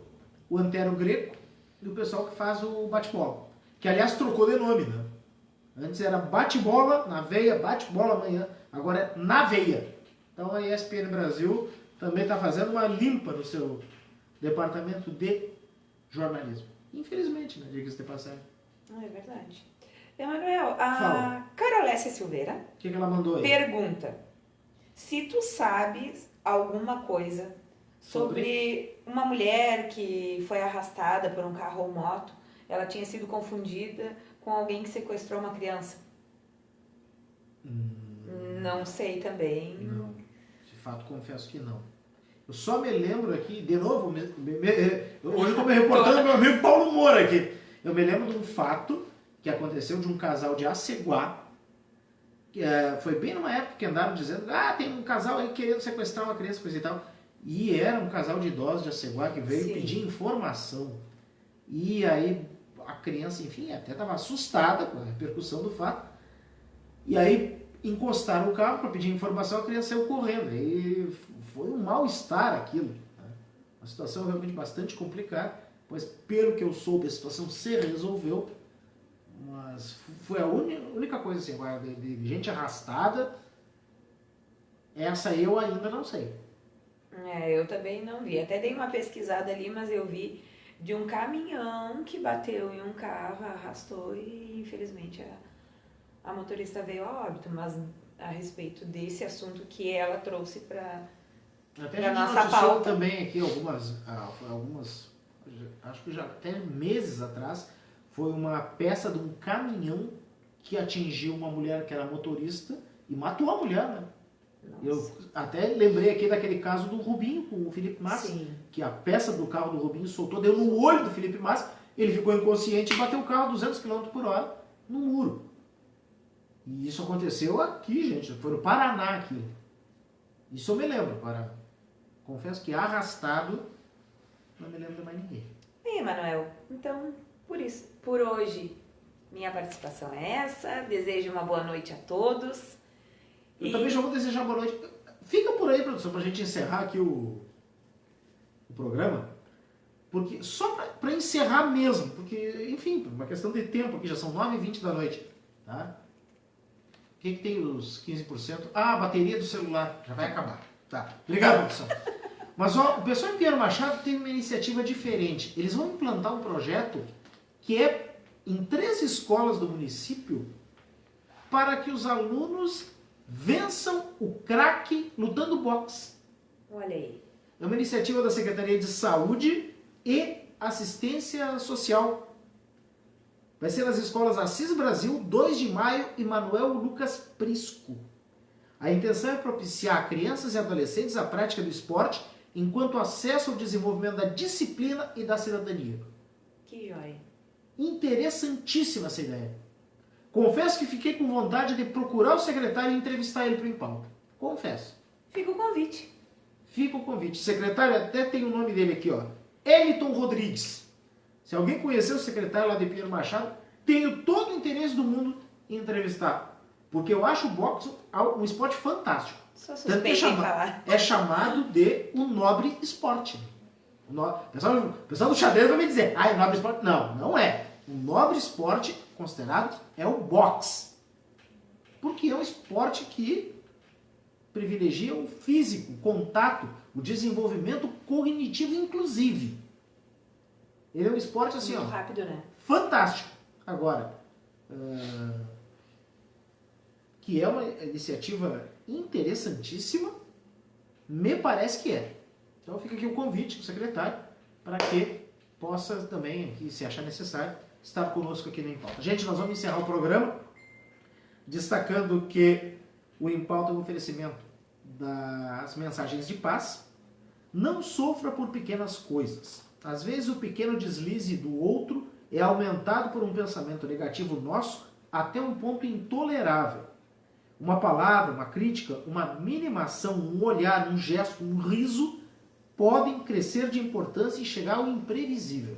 o Antero Greco e o pessoal que faz o bate-bola. Que, aliás, trocou de nome, né? Antes era bate-bola na veia, bate-bola amanhã. Agora é na veia. Então a ESPN Brasil também está fazendo uma limpa no seu departamento de jornalismo. Infelizmente, né? Diga-se de passagem. É verdade. Emanuel, a Fala. Carolécia Silveira O que ela mandou aí? pergunta se tu sabes alguma coisa sobre uma mulher que foi arrastada por um carro ou moto. Ela tinha sido confundida com alguém que sequestrou uma criança. Não sei também. Não. De fato, confesso que não. Eu só me lembro aqui, de novo, hoje eu estou me reportando ao meu amigo Paulo Moura aqui. Eu me lembro de um fato que aconteceu de um casal de Aceguá. Foi bem numa época que andaram dizendo, tem um casal aí querendo sequestrar uma criança, coisa e tal. E era um casal de idosos de Aceguá que veio Sim. pedir informação. E aí a criança, enfim, até estava assustada com a repercussão do fato. E aí encostaram o carro para pedir informação, a criança saiu correndo. E foi um mal-estar aquilo. Né? Uma situação realmente bastante complicada, pois pelo que eu soube a situação se resolveu. Mas foi a única coisa assim, agora, de gente arrastada, essa eu ainda não sei. Eu também não vi. Até dei uma pesquisada ali, mas eu vi de um caminhão que bateu em um carro, arrastou e infelizmente a motorista veio a óbito. Mas a respeito desse assunto que ela trouxe para Até a gente nossa noticiou pauta. também aqui algumas acho que já até meses atrás, foi uma peça de um caminhão que atingiu uma mulher que era motorista e matou a mulher, né? Nossa. Eu até lembrei aqui daquele caso do Rubinho com o Felipe Massa, Sim. que a peça do carro do Rubinho soltou, deu no olho do Felipe Massa, ele ficou inconsciente e bateu o carro a 200 km por hora no muro. E isso aconteceu aqui, gente, foi no Paraná aqui. Isso eu me lembro, confesso que arrastado, não me lembro de mais ninguém. Bem, Emanuel, então, por hoje, minha participação é essa. Desejo uma boa noite a todos. Eu também já vou desejar boa noite. Fica por aí, produção, pra gente encerrar aqui o programa. Porque, só pra encerrar mesmo, porque, enfim, uma questão de tempo aqui, já são 9h20 da noite. Tá? O que tem os 15%? Ah, a bateria do celular já vai acabar. Tá, obrigado, produção. Mas ó, o pessoal em Pinheiro Machado tem uma iniciativa diferente. Eles vão implantar um projeto que é em 3 escolas do município para que os alunos vençam o crack lutando boxe. Olha aí. É uma iniciativa da Secretaria de Saúde e Assistência Social. Vai ser nas escolas Assis Brasil, 2 de Maio e Manuel Lucas Prisco. A intenção é propiciar a crianças e adolescentes a prática do esporte enquanto acesso ao desenvolvimento da disciplina e da cidadania. Que joia. Interessantíssima essa ideia. Confesso que fiquei com vontade de procurar o secretário e entrevistar ele para o Em Pauta. Confesso. Fica o convite. Fica o convite. O secretário até tem o nome dele aqui, ó. Eliton Rodrigues. Se alguém conhecer o secretário lá de Pinheiro Machado, tenho todo o interesse do mundo em entrevistar. Porque eu acho o boxe um esporte fantástico. Só suspeita em falar. É chamado de um nobre esporte. O pessoal do xadrez vai me dizer, é nobre esporte. Não, não é. O nobre esporte considerado é o boxe. Porque é um esporte que privilegia o físico, o contato, o desenvolvimento cognitivo inclusive. Ele é um esporte assim, muito rápido, né? Fantástico. Agora, que é uma iniciativa interessantíssima, me parece que é. Então fica aqui o convite do secretário para que possa também, aqui, se achar necessário, estar conosco aqui no Em Pauta. Gente, nós vamos encerrar o programa destacando que o Em Pauta é um oferecimento das mensagens de paz. Não sofra por pequenas coisas. Às vezes o pequeno deslize do outro é aumentado por um pensamento negativo nosso até um ponto intolerável. Uma palavra, uma crítica, uma mínima ação, um olhar, um gesto, um riso podem crescer de importância e chegar ao imprevisível.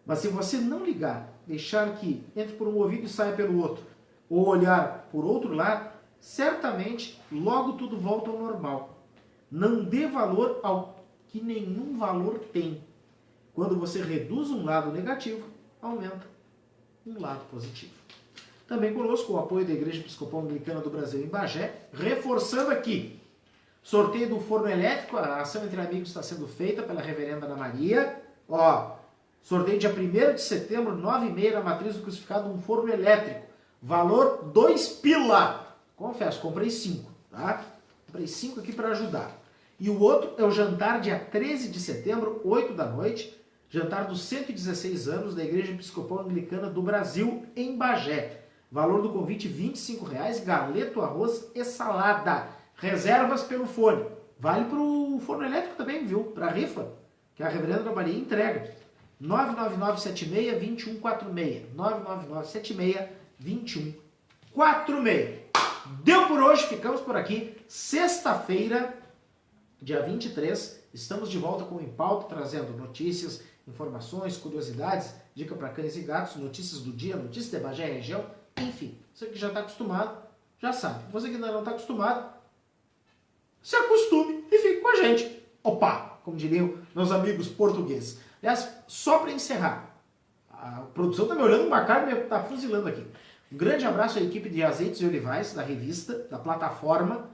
Mas se você não ligar, deixar que entre por um ouvido e saia pelo outro, ou olhar por outro lado, certamente logo tudo volta ao normal. Não dê valor ao que nenhum valor tem. Quando você reduz um lado negativo, aumenta um lado positivo. Também conosco o apoio da Igreja Episcopal Anglicana do Brasil em Bagé, reforçando aqui, sorteio do forno elétrico, a ação entre amigos está sendo feita pela reverenda Ana Maria. Sorteio dia 1º de setembro, 9h30, na Matriz do Crucificado, um forno elétrico. Valor 2 pila. Confesso, comprei 5, tá? Comprei 5 aqui para ajudar. E o outro é o jantar dia 13 de setembro, 8 da noite, jantar dos 116 anos da Igreja Episcopal Anglicana do Brasil em Bagé. Valor do convite R$ 25,00, galeto, arroz e salada. Reservas pelo fone. Vale para o forno elétrico também, viu? Para a rifa, que a reverenda Ana Maria entrega. 99976-2146. 99976-2146. Deu por hoje, ficamos por aqui. Sexta-feira, dia 23, estamos de volta com o Em Pauta, trazendo notícias, informações, curiosidades, dica para cães e gatos, notícias do dia, notícias de Bagé e região, enfim. Você que já está acostumado, já sabe. Você que ainda não está acostumado, se acostume e fique com a gente. Opa, como diriam meus amigos portugueses. Aliás, só para encerrar, a produção está me olhando uma cara e está fuzilando aqui. Um grande abraço à equipe de Azeites e Olivais, da revista, da plataforma,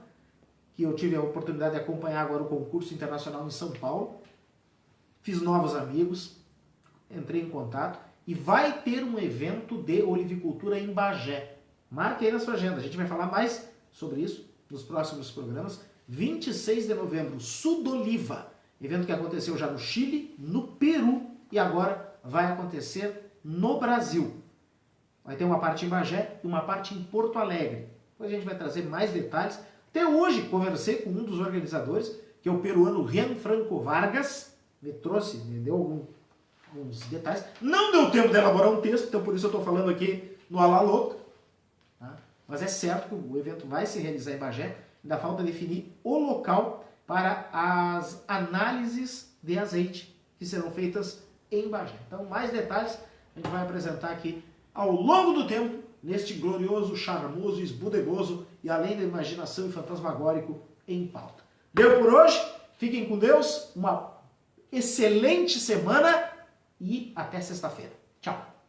que eu tive a oportunidade de acompanhar agora o concurso internacional em São Paulo. Fiz novos amigos, entrei em contato e vai ter um evento de olivicultura em Bagé. Marque aí na sua agenda, a gente vai falar mais sobre isso nos próximos programas. 26 de novembro, Sudoliva, evento que aconteceu já no Chile, no Peru e agora vai acontecer no Brasil. Vai ter uma parte em Bagé e uma parte em Porto Alegre. Depois a gente vai trazer mais detalhes. Até hoje conversei com um dos organizadores, que é o peruano Gianfranco Vargas, me deu alguns detalhes. Não deu tempo de elaborar um texto, então por isso eu estou falando aqui no Ala Louca. Tá? Mas é certo que o evento vai se realizar em Bagé, ainda falta definir o local para as análises de azeite que serão feitas em Bagé. Então mais detalhes a gente vai apresentar aqui ao longo do tempo, neste glorioso, charmoso, esbudegoso e além da imaginação e fantasmagórico em pauta. Deu por hoje, fiquem com Deus, uma excelente semana e até sexta-feira. Tchau!